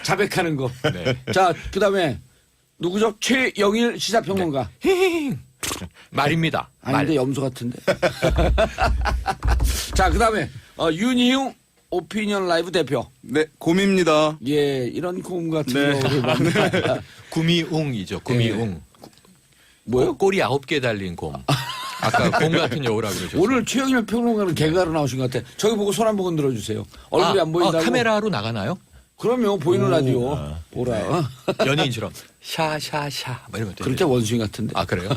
Speaker 1: 자백하는 거.
Speaker 2: 네.
Speaker 1: 자 그다음에 누구죠? 최영일 시사평론가.
Speaker 2: 말입니다.
Speaker 1: 아닌데 염소 같은데. 자 그다음에 윤희용 오피니언 라이브 대표.
Speaker 4: 네, 곰입니다.
Speaker 1: 예 이런 곰 같은
Speaker 4: 네.
Speaker 1: 거 많다.
Speaker 2: 구미웅이죠. 구미웅.
Speaker 1: 뭐요?
Speaker 2: 꼬리 9개 달린 곰. 아까 곰 같은 여우라고 그러셨죠.
Speaker 1: 오늘 최영일 평론가는 개가로 나오신 것 같아. 저기 보고 손 한 번 들어주세요. 얼굴이 안 보인다고.
Speaker 2: 카메라로 나가나요?
Speaker 1: 그러면 보이는 라디오 보라.
Speaker 2: 연예인처럼 샤샤샤 뭐 이러면
Speaker 1: 그렇게 원숭이 같은데.
Speaker 2: 아 그래요?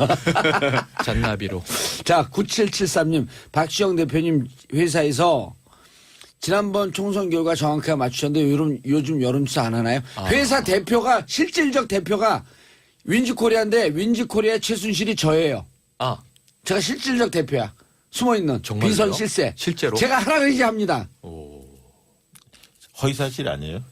Speaker 2: 잔나비로.
Speaker 1: 자 9773님 박시영 대표님 회사에서 지난번 총선 결과 정확하게 맞추셨는데 요즘 여론조사 안 하나요? 회사 대표가 실질적 대표가 윈지코리아인데 윈지코리아 최순실이 저예요.
Speaker 2: 아
Speaker 1: 제가 실질적 대표야. 숨어있는
Speaker 2: 정말요?
Speaker 1: 비선 실세.
Speaker 2: 실제로?
Speaker 1: 제가 하라 의지합니다.
Speaker 3: 허위사실 아니에요?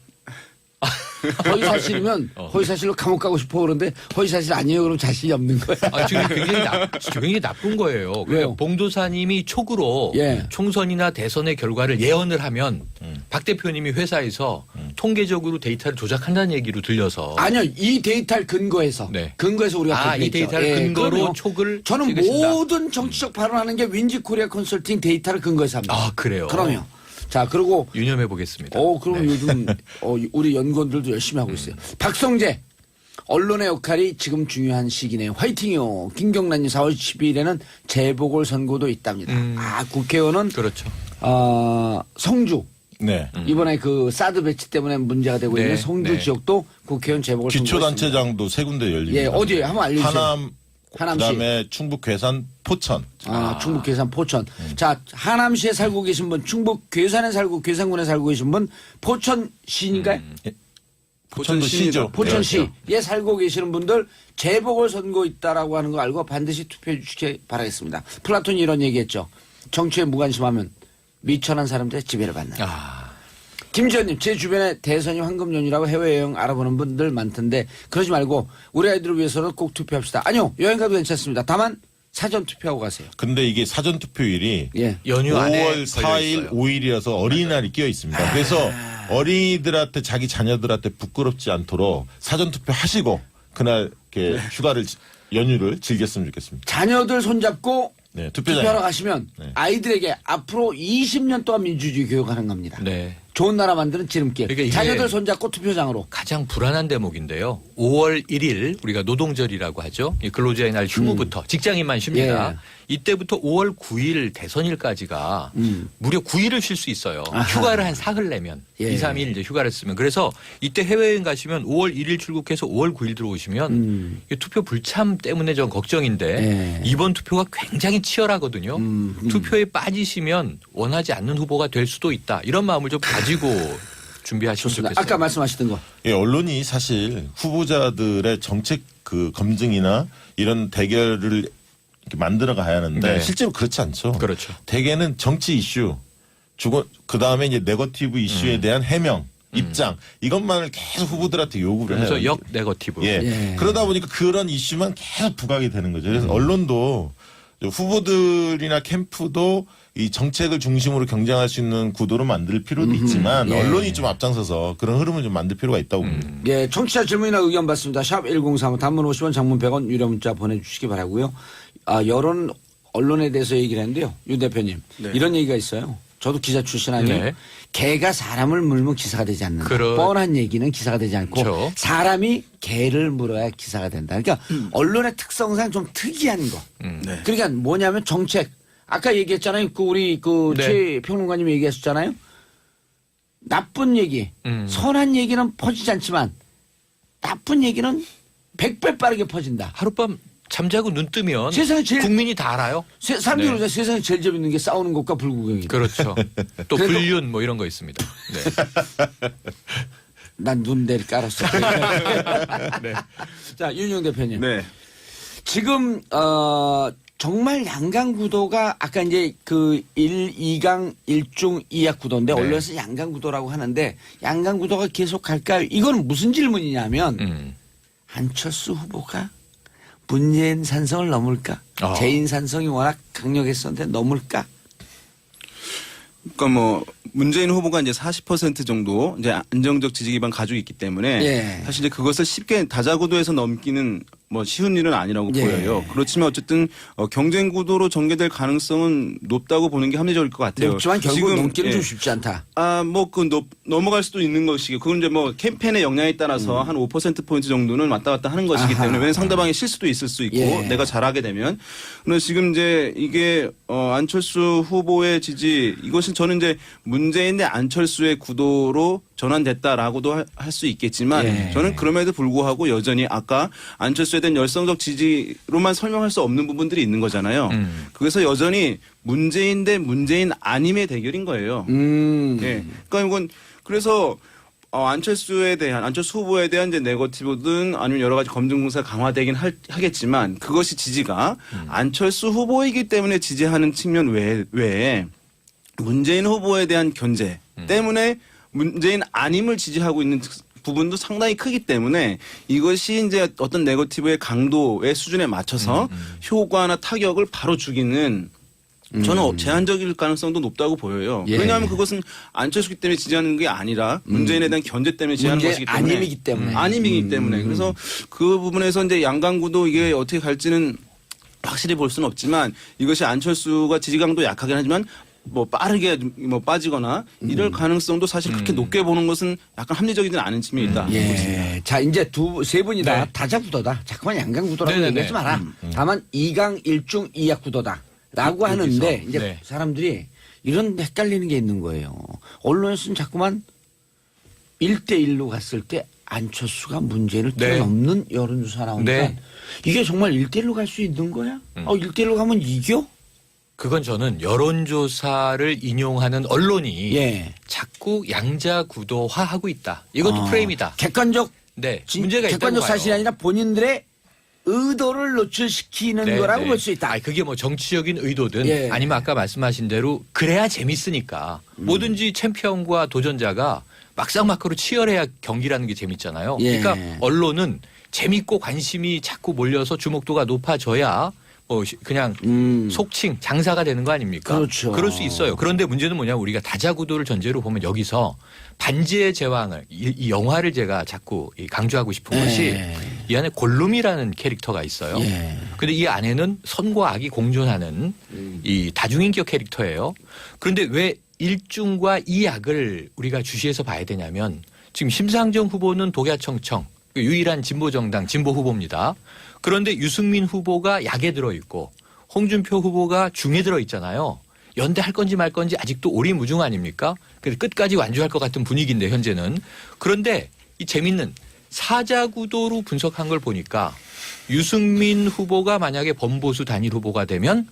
Speaker 1: 허위사실이면 허위사실로 감옥 가고 싶어 그러는데 허위사실 아니에요. 그럼 자신이 없는 거야.
Speaker 2: 아, 지금 굉장히 나쁜 거예요.
Speaker 1: 왜요?
Speaker 2: 그러니까 봉도사님이 촉으로
Speaker 1: 예.
Speaker 2: 총선이나 대선의 결과를 예언을 하면 박 대표님이 회사에서 통계적으로 데이터를 조작한다는 얘기로 들려서
Speaker 1: 아니요. 이 데이터를 근거해서.
Speaker 2: 네.
Speaker 1: 근거해서 우리가
Speaker 2: 아, 이
Speaker 1: 발표했죠.
Speaker 2: 데이터를 근거로
Speaker 1: 그럼요.
Speaker 2: 촉을
Speaker 1: 저는
Speaker 2: 찍으신다.
Speaker 1: 모든 정치적 발언하는 게 윈지코리아 컨설팅 데이터를 근거해서 합니다.
Speaker 2: 아 그래요?
Speaker 1: 그럼요. 자, 그리고
Speaker 2: 유념해 보겠습니다.
Speaker 1: 그럼
Speaker 2: 네.
Speaker 1: 요즘 우리 연구원들도 열심히 하고 있어요. 박성재 언론의 역할이 지금 중요한 시기네요. 화이팅이요. 김경란님 4월 12일에는 재보궐선거도 있답니다. 국회의원은
Speaker 2: 그렇죠.
Speaker 1: 성주
Speaker 3: 네.
Speaker 1: 이번에 그 사드 배치 때문에 문제가 되고
Speaker 2: 네,
Speaker 1: 있는 성주
Speaker 2: 네.
Speaker 1: 지역도 국회의원 재보궐선거
Speaker 3: 기초단체장도 세 군데 열립니다.
Speaker 1: 예, 어디에 한번 알려주세요.
Speaker 3: 하남, 그다음에 충북 괴산, 포천.
Speaker 1: 충북 괴산 포천. 자, 하남시에 살고 계신 분, 충북 괴산에 살고 괴산군에 살고 계신 분, 포천 시인가요?
Speaker 3: 포천도 시죠.
Speaker 1: 포천시에 살고 계시는 분들 재보궐선거 있다라고 하는 거 알고 반드시 투표해 주시기 바라겠습니다. 플라톤이 이런 얘기했죠. 정치에 무관심하면 미천한 사람들의 지배를 받는다. 김지현님, 제 주변에 대선이 황금연이라고 해외여행 알아보는 분들 많던데 그러지 말고 우리 아이들을 위해서는 꼭 투표합시다. 아니요, 여행 가도 괜찮습니다. 다만 사전 투표하고 가세요.
Speaker 3: 근데 이게 사전 투표일이
Speaker 1: 예.
Speaker 2: 연휴 안에
Speaker 3: 5월 4일, 5일이라서 어린이날이 끼어 있습니다. 그래서 어린이들한테 자기 자녀들한테 부끄럽지 않도록 사전 투표 하시고 그날 이렇게 연휴를 즐겼으면 좋겠습니다.
Speaker 1: 자녀들 손잡고
Speaker 3: 네, 투표장에.
Speaker 1: 투표하러 가시면
Speaker 3: 네.
Speaker 1: 아이들에게 앞으로 20년 동안 민주주의 교육하는 겁니다.
Speaker 2: 네.
Speaker 1: 좋은 나라 만드는 지름길.
Speaker 2: 그러니까 이게
Speaker 1: 자녀들 손잡고 투표장으로.
Speaker 2: 가장 불안한 대목인데요. 5월 1일 우리가 노동절이라고 하죠. 이 근로자의 날 휴무부터 직장인만 쉽니다.
Speaker 1: 예.
Speaker 2: 이때부터 5월 9일 대선일까지가 무려 9일을 쉴 수 있어요.
Speaker 1: 아하.
Speaker 2: 휴가를 한 사흘 내면
Speaker 1: 예.
Speaker 2: 2, 3일 이제 휴가를 쓰면 그래서 이때 해외여행 가시면 5월 1일 출국해서 5월 9일 들어오시면 이게 투표 불참 때문에 좀 걱정인데
Speaker 1: 예.
Speaker 2: 이번 투표가 굉장히 치열하거든요. 투표에 빠지시면 원하지 않는 후보가 될 수도 있다. 이런 마음을 좀 가지고 준비하시면
Speaker 1: 좋습니다.
Speaker 2: 좋겠어요.
Speaker 1: 아까 말씀하셨던 거.
Speaker 3: 예, 언론이 사실 후보자들의 정책 그 검증이나 이런 대결을 이렇게 만들어 가야 하는데
Speaker 2: 네.
Speaker 3: 실제로 그렇지 않죠.
Speaker 2: 그렇죠.
Speaker 3: 대개는 정치 이슈, 그 다음에 이제 네거티브 이슈에 대한 해명, 입장 이것만을 계속 후보들한테 요구를 해요.
Speaker 2: 그래서 역 네거티브.
Speaker 3: 예.
Speaker 1: 예.
Speaker 3: 그러다 보니까 그런 이슈만 계속 부각이 되는 거죠. 그래서 언론도 후보들이나 캠프도 이 정책을 중심으로 경쟁할 수 있는 구도로 만들 필요도 있지만
Speaker 1: 예.
Speaker 3: 언론이 좀 앞장서서 그런 흐름을 좀 만들 필요가 있다고 봅니다.
Speaker 1: 예, 청취자 질문이나 의견 받습니다. 샵 1035 단문 50원 장문 100원 유료 문자 보내주시기 바라고요. 여론 언론에 대해서 얘기를 했는데요. 윤 대표님.
Speaker 4: 네.
Speaker 1: 이런 얘기가 있어요. 저도 기자 출신 아니에요.
Speaker 2: 네.
Speaker 1: 개가 사람을 물면 기사가 되지 않는다. 뻔한 얘기는 기사가 되지 않고
Speaker 2: 그렇죠.
Speaker 1: 사람이 개를 물어야 기사가 된다. 그러니까 언론의 특성상 좀 특이한 거.
Speaker 4: 네.
Speaker 1: 그러니까 뭐냐면 정책. 아까 얘기했잖아요. 우리
Speaker 2: 네.
Speaker 1: 최 평론가님이 얘기하셨잖아요. 나쁜 얘기, 선한 얘기는 퍼지지 않지만 나쁜 얘기는 100배 빠르게 퍼진다.
Speaker 2: 하룻밤 잠자고 눈 뜨면
Speaker 1: 세상에 제일
Speaker 2: 국민이 다 알아요.
Speaker 1: 사람들이
Speaker 2: 네.
Speaker 1: 그러잖아요. 세상에 제일 재밌는 게 싸우는 것과 불구경이다.
Speaker 2: 그렇죠. 또
Speaker 1: 그래도-
Speaker 2: 불륜 뭐 이런 거 있습니다. 네.
Speaker 1: 난 눈대를 깔았어. 자, 윤용 대표님.
Speaker 4: 네.
Speaker 1: 지금 정말 양강 구도가 아까 이제 그 2강 1중 2약 구도인데
Speaker 2: 네.
Speaker 1: 언론에서 양강 구도라고 하는데 양강 구도가 계속 갈까요? 이건 무슨 질문이냐면 안철수 후보가 문재인 산성을 넘을까?
Speaker 2: 아.
Speaker 1: 재인 산성이 워낙 강력했었는데 넘을까?
Speaker 4: 그러니까 뭐 문재인 후보가 이제 40% 정도 이제 안정적 지지 기반 가지고 있기 때문에
Speaker 1: 예.
Speaker 4: 사실 이제 그것을 쉽게 다자구도에서 넘기는 뭐 쉬운 일은 아니라고
Speaker 1: 예.
Speaker 4: 보여요. 그렇지만 어쨌든 경쟁 구도로 전개될 가능성은 높다고 보는 게 합리적일 것 같아요.
Speaker 1: 높지만 결국
Speaker 4: 지금,
Speaker 1: 넘기는
Speaker 4: 예.
Speaker 1: 좀 쉽지 않다.
Speaker 4: 넘어갈 수도 있는 것이고, 그건 이제 뭐 캠페인의 역량에 따라서 한 5%포인트 정도는 왔다 갔다 하는 것이기
Speaker 1: 아하.
Speaker 4: 때문에, 왜냐면 상대방의 실수도 있을 수 있고,
Speaker 1: 예.
Speaker 4: 내가 잘하게 되면. 그런데 지금 이제 이게, 안철수 후보의 지지, 이것은 저는 이제 문재인 대 안철수의 구도로 전환됐다라고도 할 수 있겠지만,
Speaker 1: 예.
Speaker 4: 저는 그럼에도 불구하고 여전히 아까 안철수에 대한 열성적 지지로만 설명할 수 없는 부분들이 있는 거잖아요. 그래서 여전히 문재인 대 문재인 아님의 대결인 거예요. 예. 그러니까 이건 그래서 안철수 후보에 대한 이제 네거티브든 아니면 여러 가지 검증 공사가 강화되긴 하겠지만 그것이 지지가 안철수 후보이기 때문에 지지하는 측면 외에 문재인 후보에 대한 견제 때문에 문재인 아님을 지지하고 있는 부분도 상당히 크기 때문에 이것이 이제 어떤 네거티브의 강도의 수준에 맞춰서 효과나 타격을 바로 주기는 저는 제한적일 가능성도 높다고 보여요.
Speaker 1: 예.
Speaker 4: 왜냐하면 그것은 안철수기 때문에 지지하는 게 아니라 문재인에 대한 견제 때문에 지지하는
Speaker 1: 문재인
Speaker 4: 것이기 때문에
Speaker 1: 아님이기 때문에.
Speaker 4: 아님이기 때문에 그래서 그 부분에서 이제 양강구도 이게 어떻게 갈지는 확실히 볼 수는 없지만 이것이 안철수가 지지 강도 약하긴 하지만 뭐 빠르게 뭐 빠지거나 이럴 가능성도 사실 그렇게 높게 보는 것은 약간 합리적이지 않은 측면이 있다.
Speaker 1: 예. 자, 이제 세 분이 다
Speaker 2: 네.
Speaker 1: 다자구도다. 자꾸만 양강구도라고
Speaker 2: 네네네.
Speaker 1: 얘기하지 마라. 다만 2강 1중 2약 구도다. 라고 하는데 이제
Speaker 2: 네.
Speaker 1: 사람들이 이런 헷갈리는 게 있는 거예요. 언론에서는 자꾸만 1대1로 갔을 때 안철수가 문재인을
Speaker 2: 네.
Speaker 1: 뛰어넘는 여론조사 나오니까
Speaker 2: 네.
Speaker 1: 이게 정말 1대1로 갈 수 있는 거야? 1대1로 가면 이겨?
Speaker 2: 그건 저는 여론조사를 인용하는 언론이
Speaker 1: 예.
Speaker 2: 자꾸 양자 구도화하고 있다. 이것도 프레임이다.
Speaker 1: 객관적
Speaker 2: 네, 문제가 있다고
Speaker 1: 객관적
Speaker 2: 봐요.
Speaker 1: 사실이 아니라 본인들의 의도를 노출시키는
Speaker 2: 네,
Speaker 1: 거라고
Speaker 2: 네.
Speaker 1: 볼 수 있다.
Speaker 2: 아니, 그게 뭐 정치적인 의도든
Speaker 1: 예.
Speaker 2: 아니면 아까 말씀하신 대로 그래야 재밌으니까 뭐든지 챔피언과 도전자가 막상막하로 치열해야 경기라는 게 재밌잖아요.
Speaker 1: 예.
Speaker 2: 그러니까 언론은 재밌고 관심이 자꾸 몰려서 주목도가 높아져야 뭐 그냥 속칭 장사가 되는 거 아닙니까?
Speaker 1: 그렇죠.
Speaker 2: 그럴 수 있어요. 그런데 문제는 뭐냐면 우리가 다자구도를 전제로 보면 여기서 반지의 제왕을 이 영화를 제가 자꾸 강조하고 싶은 것이 이 안에 골룸이라는 캐릭터가 있어요.
Speaker 1: 예.
Speaker 2: 근데 이 안에는 선과 악이 공존하는 이 다중인격 캐릭터예요. 그런데 왜 1중과 2약을 우리가 주시해서 봐야 되냐면 지금 심상정 후보는 독야청청 유일한 진보정당 진보 후보입니다. 그런데 유승민 후보가 약에 들어있고 홍준표 후보가 중에 들어있잖아요. 연대할 건지 말 건지 아직도 오리무중 아닙니까? 그래서 끝까지 완주할 것 같은 분위기인데 현재는. 그런데 이 재밌는 사자구도로 분석한 걸 보니까 유승민 후보가 만약에 범보수 단일 후보가 되면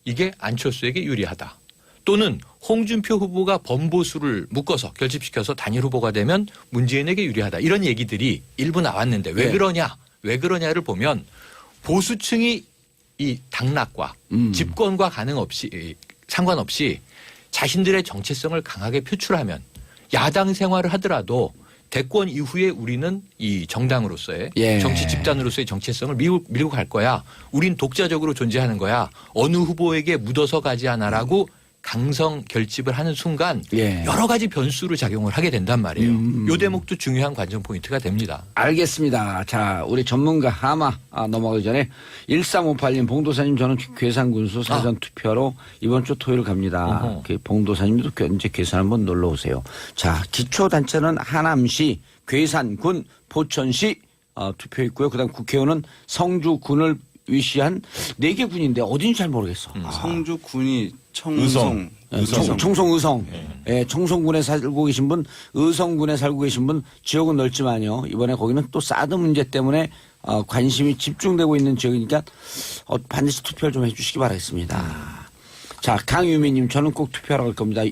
Speaker 2: 이게 안철수에게 유리하다. 또는 홍준표 후보가 범보수를 묶어서 결집시켜서 단일 후보가 되면 문재인에게 유리하다. 이런 얘기들이 일부 나왔는데 왜
Speaker 1: 네.
Speaker 2: 그러냐? 왜 그러냐를 보면 보수층이 이 당락과 집권과 상관없이 자신들의 정체성을 강하게 표출하면 야당 생활을 하더라도 대권 이후에 우리는 이 정당으로서의
Speaker 1: 예.
Speaker 2: 정치 집단으로서의 정체성을 밀고 갈 거야. 우린 독자적으로 존재하는 거야. 어느 후보에게 묻어서 가지 않아라고 강성 결집을 하는 순간
Speaker 1: 예.
Speaker 2: 여러 가지 변수로 작용을 하게 된단 말이에요. 요 대목도 중요한 관전 포인트가 됩니다.
Speaker 1: 알겠습니다. 자, 우리 전문가 하마 넘어가기 전에 1358님 봉도사님 저는 괴산군수 사전투표로 이번 주 토요일 갑니다.
Speaker 2: 어허.
Speaker 1: 그 봉도사님도 이제 괴산 한번 놀러 오세요. 자, 기초단체는 하남시, 괴산군, 포천시 투표 있고요. 그다음 국회의원은 성주군을 위시한 4개 군인데 어딘지 잘 모르겠어.
Speaker 4: 성주 군이
Speaker 3: 의성.
Speaker 1: 청송 의성. 예, 청송군에 살고 계신 분, 의성군에 살고 계신 분 지역은 넓지만요. 이번에 거기는 또 사드 문제 때문에 관심이 집중되고 있는 지역이니까 반드시 투표를 좀 해주시기 바라겠습니다. 자, 강유미님, 저는 꼭 투표하러 갈 겁니다.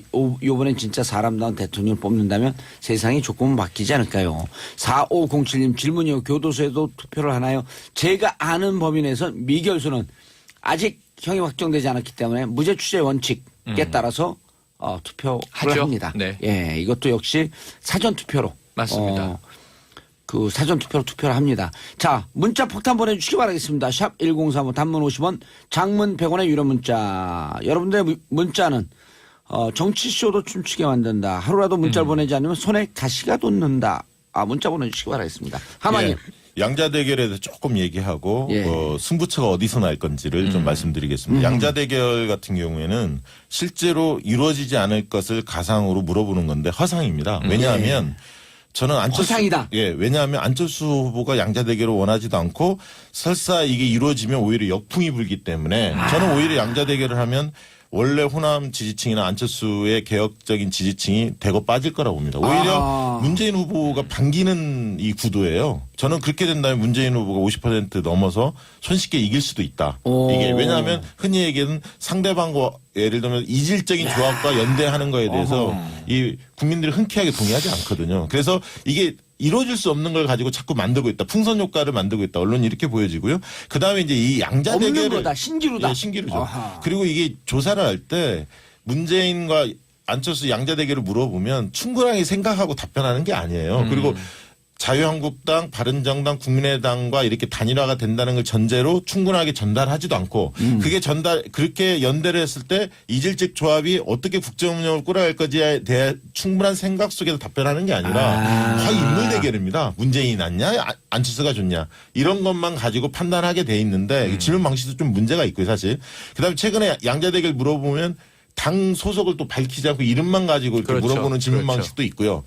Speaker 1: 이번엔 진짜 사람다운 대통령을 뽑는다면 세상이 조금은 바뀌지 않을까요? 4507님, 질문이요. 교도소에도 투표를 하나요? 제가 아는 범위 내에서 미결수는 아직 형이 확정되지 않았기 때문에 무죄 추재 원칙에 따라서 투표를
Speaker 2: 하죠.
Speaker 1: 합니다.
Speaker 2: 네.
Speaker 1: 예, 이것도 역시 사전 투표로.
Speaker 2: 맞습니다.
Speaker 1: 그 사전 투표로 투표를 합니다. 자, 문자 폭탄 보내주시기 바라겠습니다. 샵 1035 단문 50원, 장문 100원의 유료 문자. 여러분들의 문자는 정치쇼도 춤추게 만든다. 하루라도 문자를 보내지 않으면 손에 가시가 돋는다. 문자 보내주시기 바라겠습니다. 하마님.
Speaker 3: 예, 양자 대결에 대해서 조금 얘기하고
Speaker 1: 예.
Speaker 3: 승부처가 어디서 날 건지를 좀 말씀드리겠습니다. 양자 대결 같은 경우에는 실제로 이루어지지 않을 것을 가상으로 물어보는 건데 허상입니다. 왜냐하면 저는
Speaker 1: 허상이다.
Speaker 3: 예, 왜냐하면 안철수 후보가 양자 대결을 원하지도 않고 설사 이게 이루어지면 오히려 역풍이 불기 때문에 저는 오히려 양자 대결을 하면 원래 호남 지지층이나 안철수의 개혁적인 지지층이 대거 빠질 거라고 봅니다. 오히려 문재인 후보가 반기는 이 구도예요. 저는 그렇게 된다면 문재인 후보가 50% 넘어서 손쉽게 이길 수도 있다. 이게 왜냐하면 흔히 얘기하는 상대방과 예를 들면 이질적인 조합과 연대하는 거에 대해서 이 국민들이 흔쾌하게 동의하지 않거든요. 그래서 이게 이루어질 수 없는 걸 가지고 자꾸 만들고 있다. 풍선 효과를 만들고 있다. 언론이 이렇게 보여지고요. 그다음에 이제 이 양자
Speaker 1: 없는
Speaker 3: 대결을
Speaker 1: 거다. 신기루다.
Speaker 3: 예, 신기루죠.
Speaker 1: 아하.
Speaker 3: 그리고 이게 조사를 할 때 문재인과 안철수 양자 대결을 물어보면 충분하게 생각하고 답변하는 게 아니에요. 그리고 자유한국당, 바른정당, 국민의당과 이렇게 단일화가 된다는 걸 전제로 충분하게 전달하지도 않고 그게 그렇게 연대를 했을 때 이질적 조합이 어떻게 국정운영을 꾸려갈 것에 대해 충분한 생각 속에서 답변하는 게 아니라 거의 인물 대결입니다. 문재인이 낫냐, 안철수가 좋냐 이런 것만 가지고 판단하게 돼 있는데 질문 방식도 좀 문제가 있고요, 사실. 그다음에 최근에 양자 대결 물어보면 당 소속을 또 밝히지 않고 이름만 가지고 이렇게
Speaker 2: 그렇죠.
Speaker 3: 물어보는 질문
Speaker 2: 그렇죠.
Speaker 3: 방식도 있고요.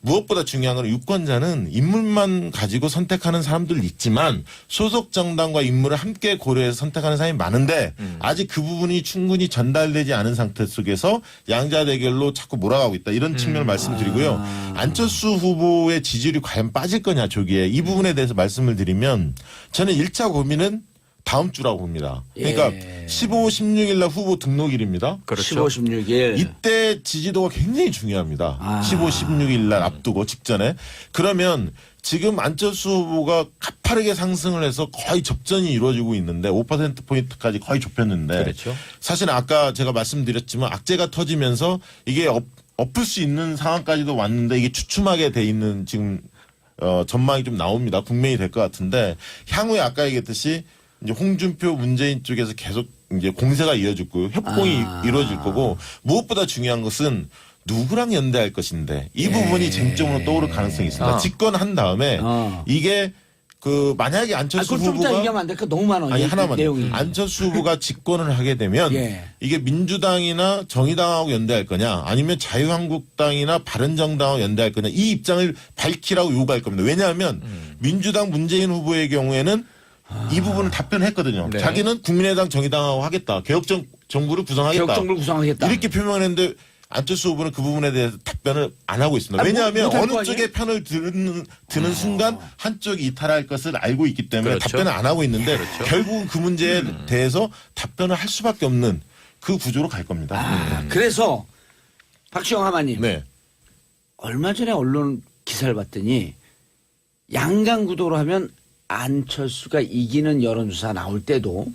Speaker 3: 무엇보다 중요한 건 유권자는 인물만 가지고 선택하는 사람들 있지만 소속 정당과 인물을 함께 고려해서 선택하는 사람이 많은데 아직 그 부분이 충분히 전달되지 않은 상태 속에서 양자 대결로 자꾸 몰아가고 있다. 이런 측면을 말씀드리고요. 안철수 후보의 지지율이 과연 빠질 거냐 조기에 이 부분에 대해서 말씀을 드리면 저는 1차 고민은 다음 주라고 봅니다. 그러니까 15, 16일 날 후보 등록일입니다.
Speaker 2: 그렇죠.
Speaker 1: 15, 16일.
Speaker 3: 이때 지지도가 굉장히 중요합니다. 15, 16일 날 앞두고 직전에. 그러면 지금 안철수 후보가 가파르게 상승을 해서 거의 접전이 이루어지고 있는데 5%포인트까지 거의 좁혔는데
Speaker 2: 그렇죠.
Speaker 3: 사실 아까 제가 말씀드렸지만 악재가 터지면서 이게 엎을 수 있는 상황까지도 왔는데 이게 주춤하게 돼 있는 지금 전망이 좀 나옵니다. 국면이 될 것 같은데 향후에 아까 얘기했듯이 이제 홍준표 문재인 쪽에서 계속 이제 공세가 이어지고 협공이 이루어질 거고 무엇보다 중요한 것은 누구랑 연대할 것인데 이 부분이 쟁점으로 떠오를 가능성이 있습니다. 집권한 다음에 이게 그 만약에 안철수
Speaker 1: 그걸 좀 이따
Speaker 3: 후보가
Speaker 1: 얘기하면 안 될까? 너무 많아.
Speaker 3: 아니 하나만
Speaker 1: 내용이.
Speaker 3: 안철수 후보가 집권을 하게 되면 이게 민주당이나 정의당하고 연대할 거냐 아니면 자유한국당이나 바른정당하고 연대할 거냐 이 입장을 밝히라고 요구할 겁니다. 왜냐하면 민주당 문재인 후보의 경우에는 이 부분을 답변했거든요.
Speaker 2: 네.
Speaker 3: 자기는 국민의당 정의당하고 하겠다. 개혁정부를 구성하겠다.
Speaker 1: 개혁정부를 구성하겠다.
Speaker 3: 이렇게 표명했는데 안철수 후보는 그 부분에 대해서 답변을 안 하고 있습니다. 왜냐하면
Speaker 1: 못할 거
Speaker 3: 어느
Speaker 1: 아니에요?
Speaker 3: 쪽의 편을 드는 순간 한쪽이 이탈할 것을 알고 있기 때문에
Speaker 2: 그렇죠.
Speaker 3: 답변을 안 하고 있는데
Speaker 2: 그렇죠.
Speaker 3: 결국은 그 문제에 대해서 답변을 할 수밖에 없는 그 구조로 갈 겁니다.
Speaker 1: 그래서 박시영 하마님.
Speaker 3: 네.
Speaker 1: 얼마 전에 언론 기사를 봤더니 양강 구도로 하면 안철수가 이기는 여론조사 나올 때도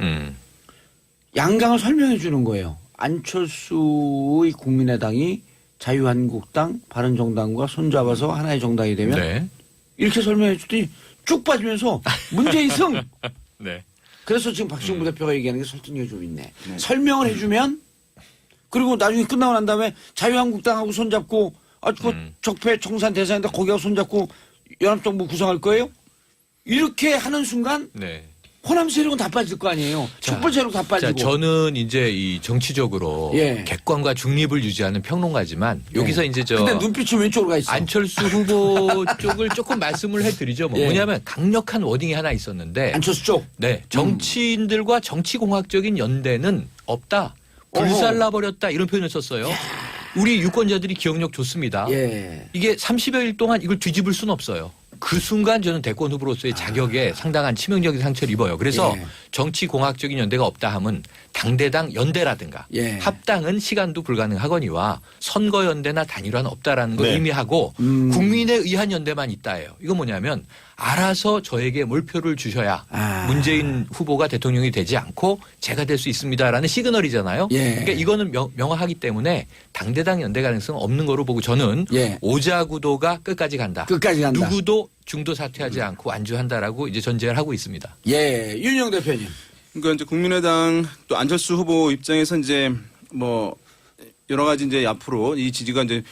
Speaker 1: 양강을 설명해 주는 거예요. 안철수의 국민의당이 자유한국당, 바른정당과 손잡아서 하나의 정당이 되면
Speaker 2: 네.
Speaker 1: 이렇게 설명해 주더니 쭉 빠지면서 문재인 승.
Speaker 2: 네.
Speaker 1: 그래서 지금 박시영 부대표가 얘기하는 게 설득력이 좀 있네. 설명을 해주면 그리고 나중에 끝나고 난 다음에 자유한국당하고 손잡고 적폐 청산 대상인데 거기하고 손잡고 연합정부 구성할 거예요? 이렇게 하는 순간
Speaker 2: 네.
Speaker 1: 호남 세력은 다 빠질 거 아니에요. 촛불 세력 다 빠지고.
Speaker 2: 자, 저는 이제 이 정치적으로 객관과 중립을 유지하는 평론가지만 여기서 이제
Speaker 1: 근데 눈빛이 왼쪽으로 가 있어.
Speaker 2: 안철수 후보 쪽을 조금 말씀을 해드리죠. 뭐냐면 강력한 워딩이 하나 있었는데
Speaker 1: 안철수 쪽.
Speaker 2: 네, 정치인들과 정치공학적인 연대는 없다. 불살라버렸다 이런 표현을 썼어요. 우리 유권자들이 기억력 좋습니다. 이게 30여일 동안 이걸 뒤집을 수는 없어요. 그 순간 저는 대권 후보로서의 자격에 상당한 치명적인 상처를 입어요. 그래서
Speaker 1: 예.
Speaker 2: 정치 공학적인 연대가 없다 하면 당대당 연대라든가
Speaker 1: 예.
Speaker 2: 합당은 시간도 불가능하거니와 선거 연대나 단일화는 없다라는 걸
Speaker 3: 네.
Speaker 2: 의미하고 국민에 의한 연대만 있다예요. 이건 뭐냐면 알아서 저에게 몰표를 주셔야 문재인 후보가 대통령이 되지 않고 제가 될 수 있습니다라는 시그널이잖아요.
Speaker 1: 예.
Speaker 2: 그러니까 이거는 명확하기 때문에 당대당 연대 가능성은 없는 거로 보고 저는
Speaker 1: 예.
Speaker 2: 오자구도가 끝까지 간다.
Speaker 1: 끝까지 간다.
Speaker 2: 누구도 중도 사퇴하지 않고 안주한다라고 이제 전제를 하고 있습니다.
Speaker 1: 예, 윤영 대표님.
Speaker 4: 그러니까 이제 국민의당 또 안철수 후보 입장에서 이제 뭐 여러 가지 이제 앞으로 이 지지가 이제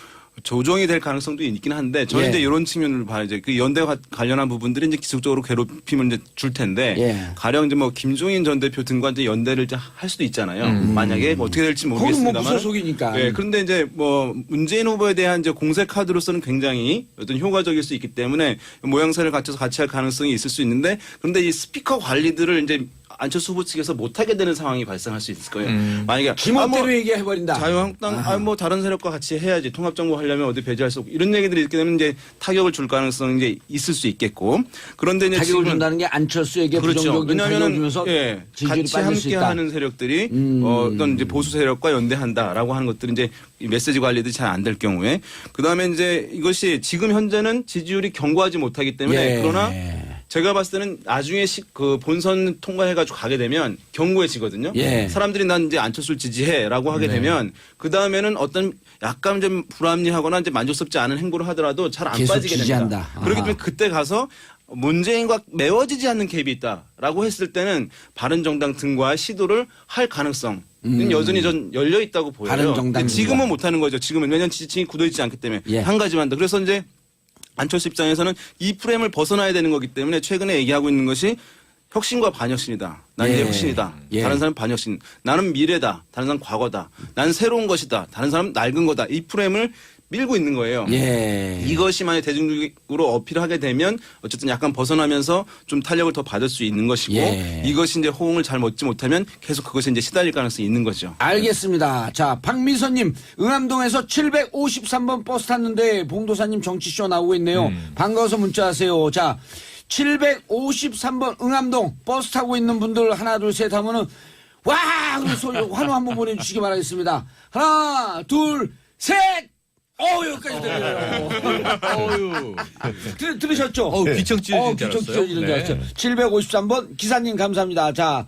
Speaker 4: 조정이 될 가능성도 있긴 한데 저는
Speaker 1: 예.
Speaker 4: 이제 이런 측면을 봐야 이제 그 연대와 관련한 부분들이 이제 지속적으로 괴롭힘을 이제 줄 텐데
Speaker 1: 예.
Speaker 4: 가령 이제 뭐 김종인 전 대표 등과 이제 연대를 이제 할 수도 있잖아요. 만약에 뭐 어떻게 될지
Speaker 1: 그건 뭐
Speaker 4: 모르겠습니다만.
Speaker 1: 무소속이니까.
Speaker 4: 예, 그런데 이제 뭐 문재인 후보에 대한 이제 공세 카드로서는 굉장히 어떤 효과적일 수 있기 때문에 모양새를 갖춰서 같이 할 가능성이 있을 수 있는데 그런데 이 스피커 관리들을 이제 안철수 후보 측에서 못하게 되는 상황이 발생할 수 있을 거예요. 만약에
Speaker 1: 지멋대로 얘기해버린다.
Speaker 4: 자유한국당 뭐 다른 세력과 같이 해야지 통합정부 하려면 어디 배제할 수 없고 이런 얘기들이 있게 되면 이제 타격을 줄 가능성이 이제 있을 수 있겠고 그런데 이제
Speaker 1: 타격을
Speaker 4: 지금은
Speaker 1: 준다는 게 안철수에게
Speaker 4: 그렇죠.
Speaker 1: 부정적인 타격을
Speaker 4: 왜냐하면
Speaker 1: 주면서
Speaker 4: 예,
Speaker 1: 지지율이
Speaker 4: 같이
Speaker 1: 빠질 수 있다.
Speaker 4: 함께하는 세력들이 어떤 이제 보수 세력과 연대한다라고 하는 것들이 이제 이 메시지 관리들이 잘 안 될 경우에 그 다음에 이제 이것이 지금 현재는 지지율이 견고하지 못하기 때문에
Speaker 1: 예.
Speaker 4: 그러나 제가 봤을 때는 나중에 그 본선 통과해가지고 가게 되면 견고해지거든요.
Speaker 1: 예.
Speaker 4: 사람들이 난 이제 안철수를 지지해라고 하게 되면 그 다음에는 어떤 약간 좀 불합리하거나 이제 만족스럽지 않은 행보를 하더라도 잘 안
Speaker 1: 계속
Speaker 4: 빠지게 됩니다.
Speaker 1: 지지한다.
Speaker 4: 그렇기
Speaker 1: 아하.
Speaker 4: 때문에 그때 가서 문재인과 메워지지 않는 갭이 있다라고 했을 때는 바른정당 등과 시도를 할 가능성. 은 여전히 전 열려 있다고 보여요.
Speaker 1: 바른정당
Speaker 4: 근데 지금은
Speaker 1: 등과.
Speaker 4: 못하는 거죠. 지금은 왜냐하면 지지층이 굳어있지 않기 때문에
Speaker 1: 예.
Speaker 4: 한 가지만 더. 그래서 이제 안철수 입장에서는 이 프레임을 벗어나야 되는 거기 때문에 최근에 얘기하고 있는 것이 혁신과 반혁신이다. 난 이제
Speaker 1: 예.
Speaker 4: 혁신이다.
Speaker 1: 예.
Speaker 4: 다른 사람은 반혁신. 나는 미래다. 다른 사람은 과거다. 나는 새로운 것이다. 다른 사람은 낡은 거다. 이 프레임을 밀고 있는 거예요.
Speaker 1: 예.
Speaker 4: 이것이 만약 대중적으로 어필하게 되면 어쨌든 약간 벗어나면서 좀 탄력을 더 받을 수 있는 것이고
Speaker 1: 예.
Speaker 4: 이것이 이제 호응을 잘 얻지 못하면 계속 그것에 이제 시달릴 가능성이 있는 거죠.
Speaker 1: 알겠습니다. 자, 박미선님, 응암동에서 753번 버스 탔는데 봉도사님 정치쇼 나오고 있네요. 반가워서 문자하세요. 자, 753번 응암동 버스 타고 있는 분들 하나, 둘, 셋 하면은 와! 그럼 소리 환호 한번 보내주시기 바라겠습니다. 하나, 둘, 셋! 여기까지 들려요.
Speaker 2: 어유.
Speaker 1: 들으셨죠?
Speaker 2: 귀청 찢어지는 줄
Speaker 1: 귀청
Speaker 2: 알았어요.
Speaker 1: 찢어지는 줄 알았어요. 753번 기사님 감사합니다. 자,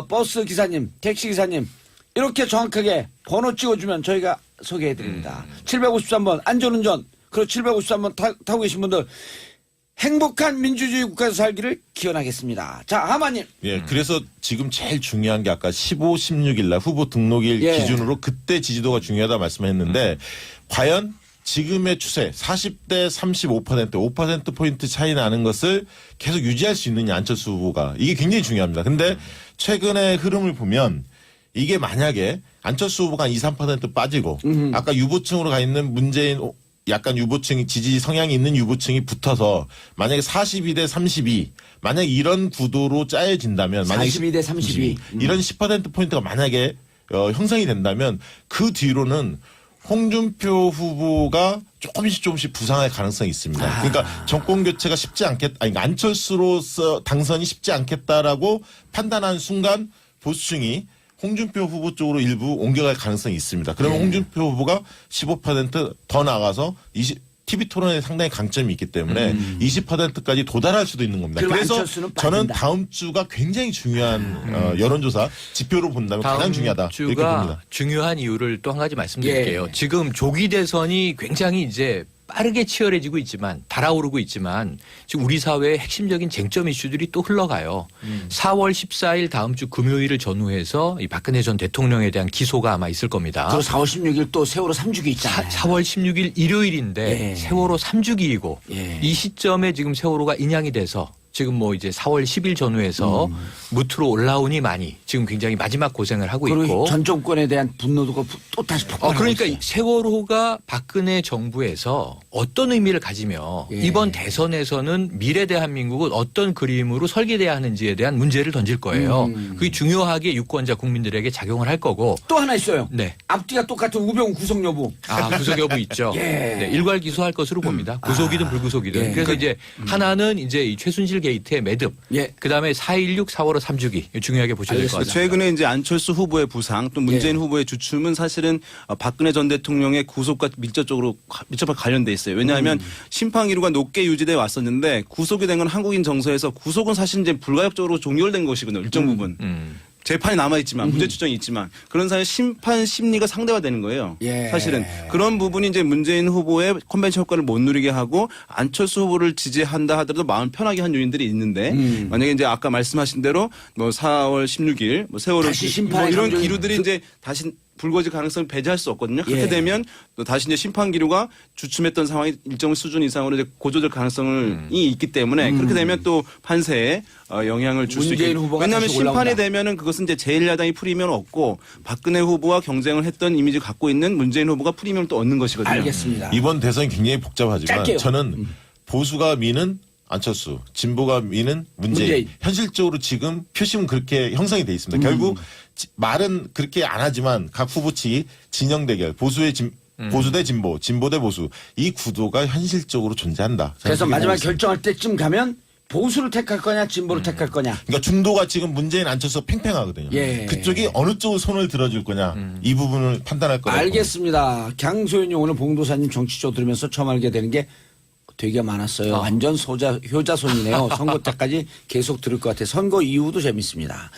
Speaker 1: 버스 기사님, 택시 기사님 이렇게 정확하게 번호 찍어주면 저희가 소개해드립니다. 753번 안전운전 그리고 753번 타고 계신 분들 행복한 민주주의 국가에서 살기를 기원하겠습니다. 자, 하마님.
Speaker 3: 예, 그래서 지금 제일 중요한 게 아까 15, 16일 날 후보 등록일
Speaker 1: 예.
Speaker 3: 기준으로 그때 지지도가 중요하다 말씀했는데 과연 지금의 추세 40대 35% 5%포인트 차이 나는 것을 계속 유지할 수 있느냐 안철수 후보가 이게 굉장히 중요합니다. 근데 최근의 흐름을 보면 이게 만약에 안철수 후보가 한 2, 3% 빠지고 아까 유보층으로 가 있는 문재인 약간 유보층 지지 성향이 있는 유보층이 붙어서 만약에 42대 32 만약 이런 구도로 짜여진다면 만약에
Speaker 1: 42대 32
Speaker 3: 이런 10%포인트가 만약에 형성이 된다면 그 뒤로는 홍준표 후보가 조금씩 부상할 가능성이 있습니다. 그러니까 정권 교체가 쉽지 그러니까 안철수로서 당선이 쉽지 않겠다라고 판단한 순간 보수층이 홍준표 후보 쪽으로 일부 옮겨갈 가능성이 있습니다. 그러면 홍준표 후보가 15%더 나가서 TV 토론에 상당히 강점이 있기 때문에 20%까지 도달할 수도 있는 겁니다.
Speaker 1: 그럼
Speaker 3: 그래서
Speaker 1: 안철수는
Speaker 3: 저는
Speaker 1: 빠진다.
Speaker 3: 다음 주가 굉장히 중요한 여론조사 지표로 본다면 가장
Speaker 2: 다음
Speaker 3: 중요하다 이렇게
Speaker 2: 주가
Speaker 3: 봅니다.
Speaker 2: 중요한 이유를 또 한 가지 말씀드릴게요.
Speaker 1: 예.
Speaker 2: 지금 조기 대선이 굉장히 이제 빠르게 치열해지고 있지만 달아오르고 있지만 지금 우리 사회의 핵심적인 쟁점 이슈들이 또 흘러가요. 4월 14일 다음 주 금요일을 전후해서 이 박근혜 전 대통령에 대한 기소가 아마 있을 겁니다.
Speaker 1: 그리고 4월 16일 또 세월호 3주기 있잖아요.
Speaker 2: 4월 16일 일요일인데
Speaker 1: 예.
Speaker 2: 세월호 3주기이고
Speaker 1: 예.
Speaker 2: 이 시점에 지금 세월호가 인양이 돼서 지금 뭐 이제 4월 10일 전후에서 무트로 올라오니 많이 지금 굉장히 마지막 고생을 하고
Speaker 1: 그리고
Speaker 2: 있고.
Speaker 1: 전 정권에 대한 분노도가 또 다시 폭발하고
Speaker 2: 그러니까
Speaker 1: 있어요.
Speaker 2: 세월호가 박근혜 정부에서 어떤 의미를 가지며
Speaker 1: 예.
Speaker 2: 이번 대선에서는 미래 대한민국은 어떤 그림으로 설계돼야 하는지에 대한 문제를 던질 거예요. 그게 중요하게 유권자 국민들에게 작용을 할 거고.
Speaker 1: 또 하나 있어요.
Speaker 2: 네.
Speaker 1: 앞뒤가 똑같은 우병우 구속 여부.
Speaker 2: 구속 여부 있죠.
Speaker 1: 예.
Speaker 2: 네, 일괄 기소할 것으로 봅니다. 구속이든 불구속이든.
Speaker 1: 예.
Speaker 2: 그래서 이제 하나는 이제 이 최순실 게이트의 매듭.
Speaker 1: 예.
Speaker 2: 그다음에 4.16 4.15 3주기 중요하게 보셔야 될 것 같습니다.
Speaker 4: 최근에 이제 안철수 후보의 부상 또 문재인
Speaker 1: 예.
Speaker 4: 후보의 주춤은 사실은 박근혜 전 대통령의 구속과 밀접하게 관련돼 있어요. 왜냐하면 심판 기류가 높게 유지돼 왔었는데 구속이 된 건 한국인 정서에서 구속은 사실 이제 불가역적으로 종결된 것이거든요. 일정 부분. 재판이 남아있지만 무죄 추정이 있지만 그런 사이에 심판 심리가 상대화되는 거예요.
Speaker 1: 예.
Speaker 4: 사실은 그런 부분이 이제 문재인 후보의 컨벤션 효과를 못 누리게 하고 안철수 후보를 지지한다 하더라도 마음 편하게 한 요인들이 있는데 만약에 이제 아까 말씀하신 대로 뭐 4월 16일 뭐 세월호
Speaker 1: 다시 심판의
Speaker 4: 뭐 이런
Speaker 1: 감정이
Speaker 4: 기류들이 이제 다시 불거질 가능성을 배제할 수 없거든요. 그렇게
Speaker 1: 예.
Speaker 4: 되면 또 다시 이제 심판 기류가 주춤했던 상황이 일정 수준 이상으로 이제 고조될 가능성이 있기 때문에 그렇게 되면 또 판세에 영향을 줄 수
Speaker 1: 문재인
Speaker 4: 있고
Speaker 1: 후보가
Speaker 4: 왜냐하면
Speaker 1: 다시 올라온다.
Speaker 4: 심판이 되면은 그것은 이제 제1야당이 프리미엄을 얻고 박근혜 후보와 경쟁을 했던 이미지 갖고 있는 문재인 후보가 프리미엄을 또 얻는 것이거든요.
Speaker 1: 알겠습니다.
Speaker 3: 이번 대선이 굉장히 복잡하지만
Speaker 1: 짧게요.
Speaker 3: 저는 보수가 미는 안철수, 진보가 미는 문재인. 현실적으로 지금 표심은 그렇게 형성이 돼 있습니다. 결국 말은 그렇게 안 하지만 각 후보 측이 진영 대결, 보수 대 진보, 진보 대 보수 이 구도가 현실적으로 존재한다. 저는
Speaker 1: 그래서
Speaker 3: 그렇게
Speaker 1: 마지막
Speaker 3: 보고 있습니다.
Speaker 1: 결정할 때쯤 가면 보수를 택할 거냐 진보를 택할 거냐.
Speaker 3: 그러니까 중도가 지금 문재인 안철수 팽팽하거든요.
Speaker 1: 예.
Speaker 3: 그쪽이 어느 쪽으로 손을 들어줄 거냐 이 부분을 판단할 거라고
Speaker 1: 알겠습니다. 강소연이 오늘 봉도사님 정치쇼 들으면서 처음 알게 되는 게 되게 많았어요. 완전 효자손이네요. 선거 때까지 계속 들을 것 같아요. 선거 이후도 재밌습니다.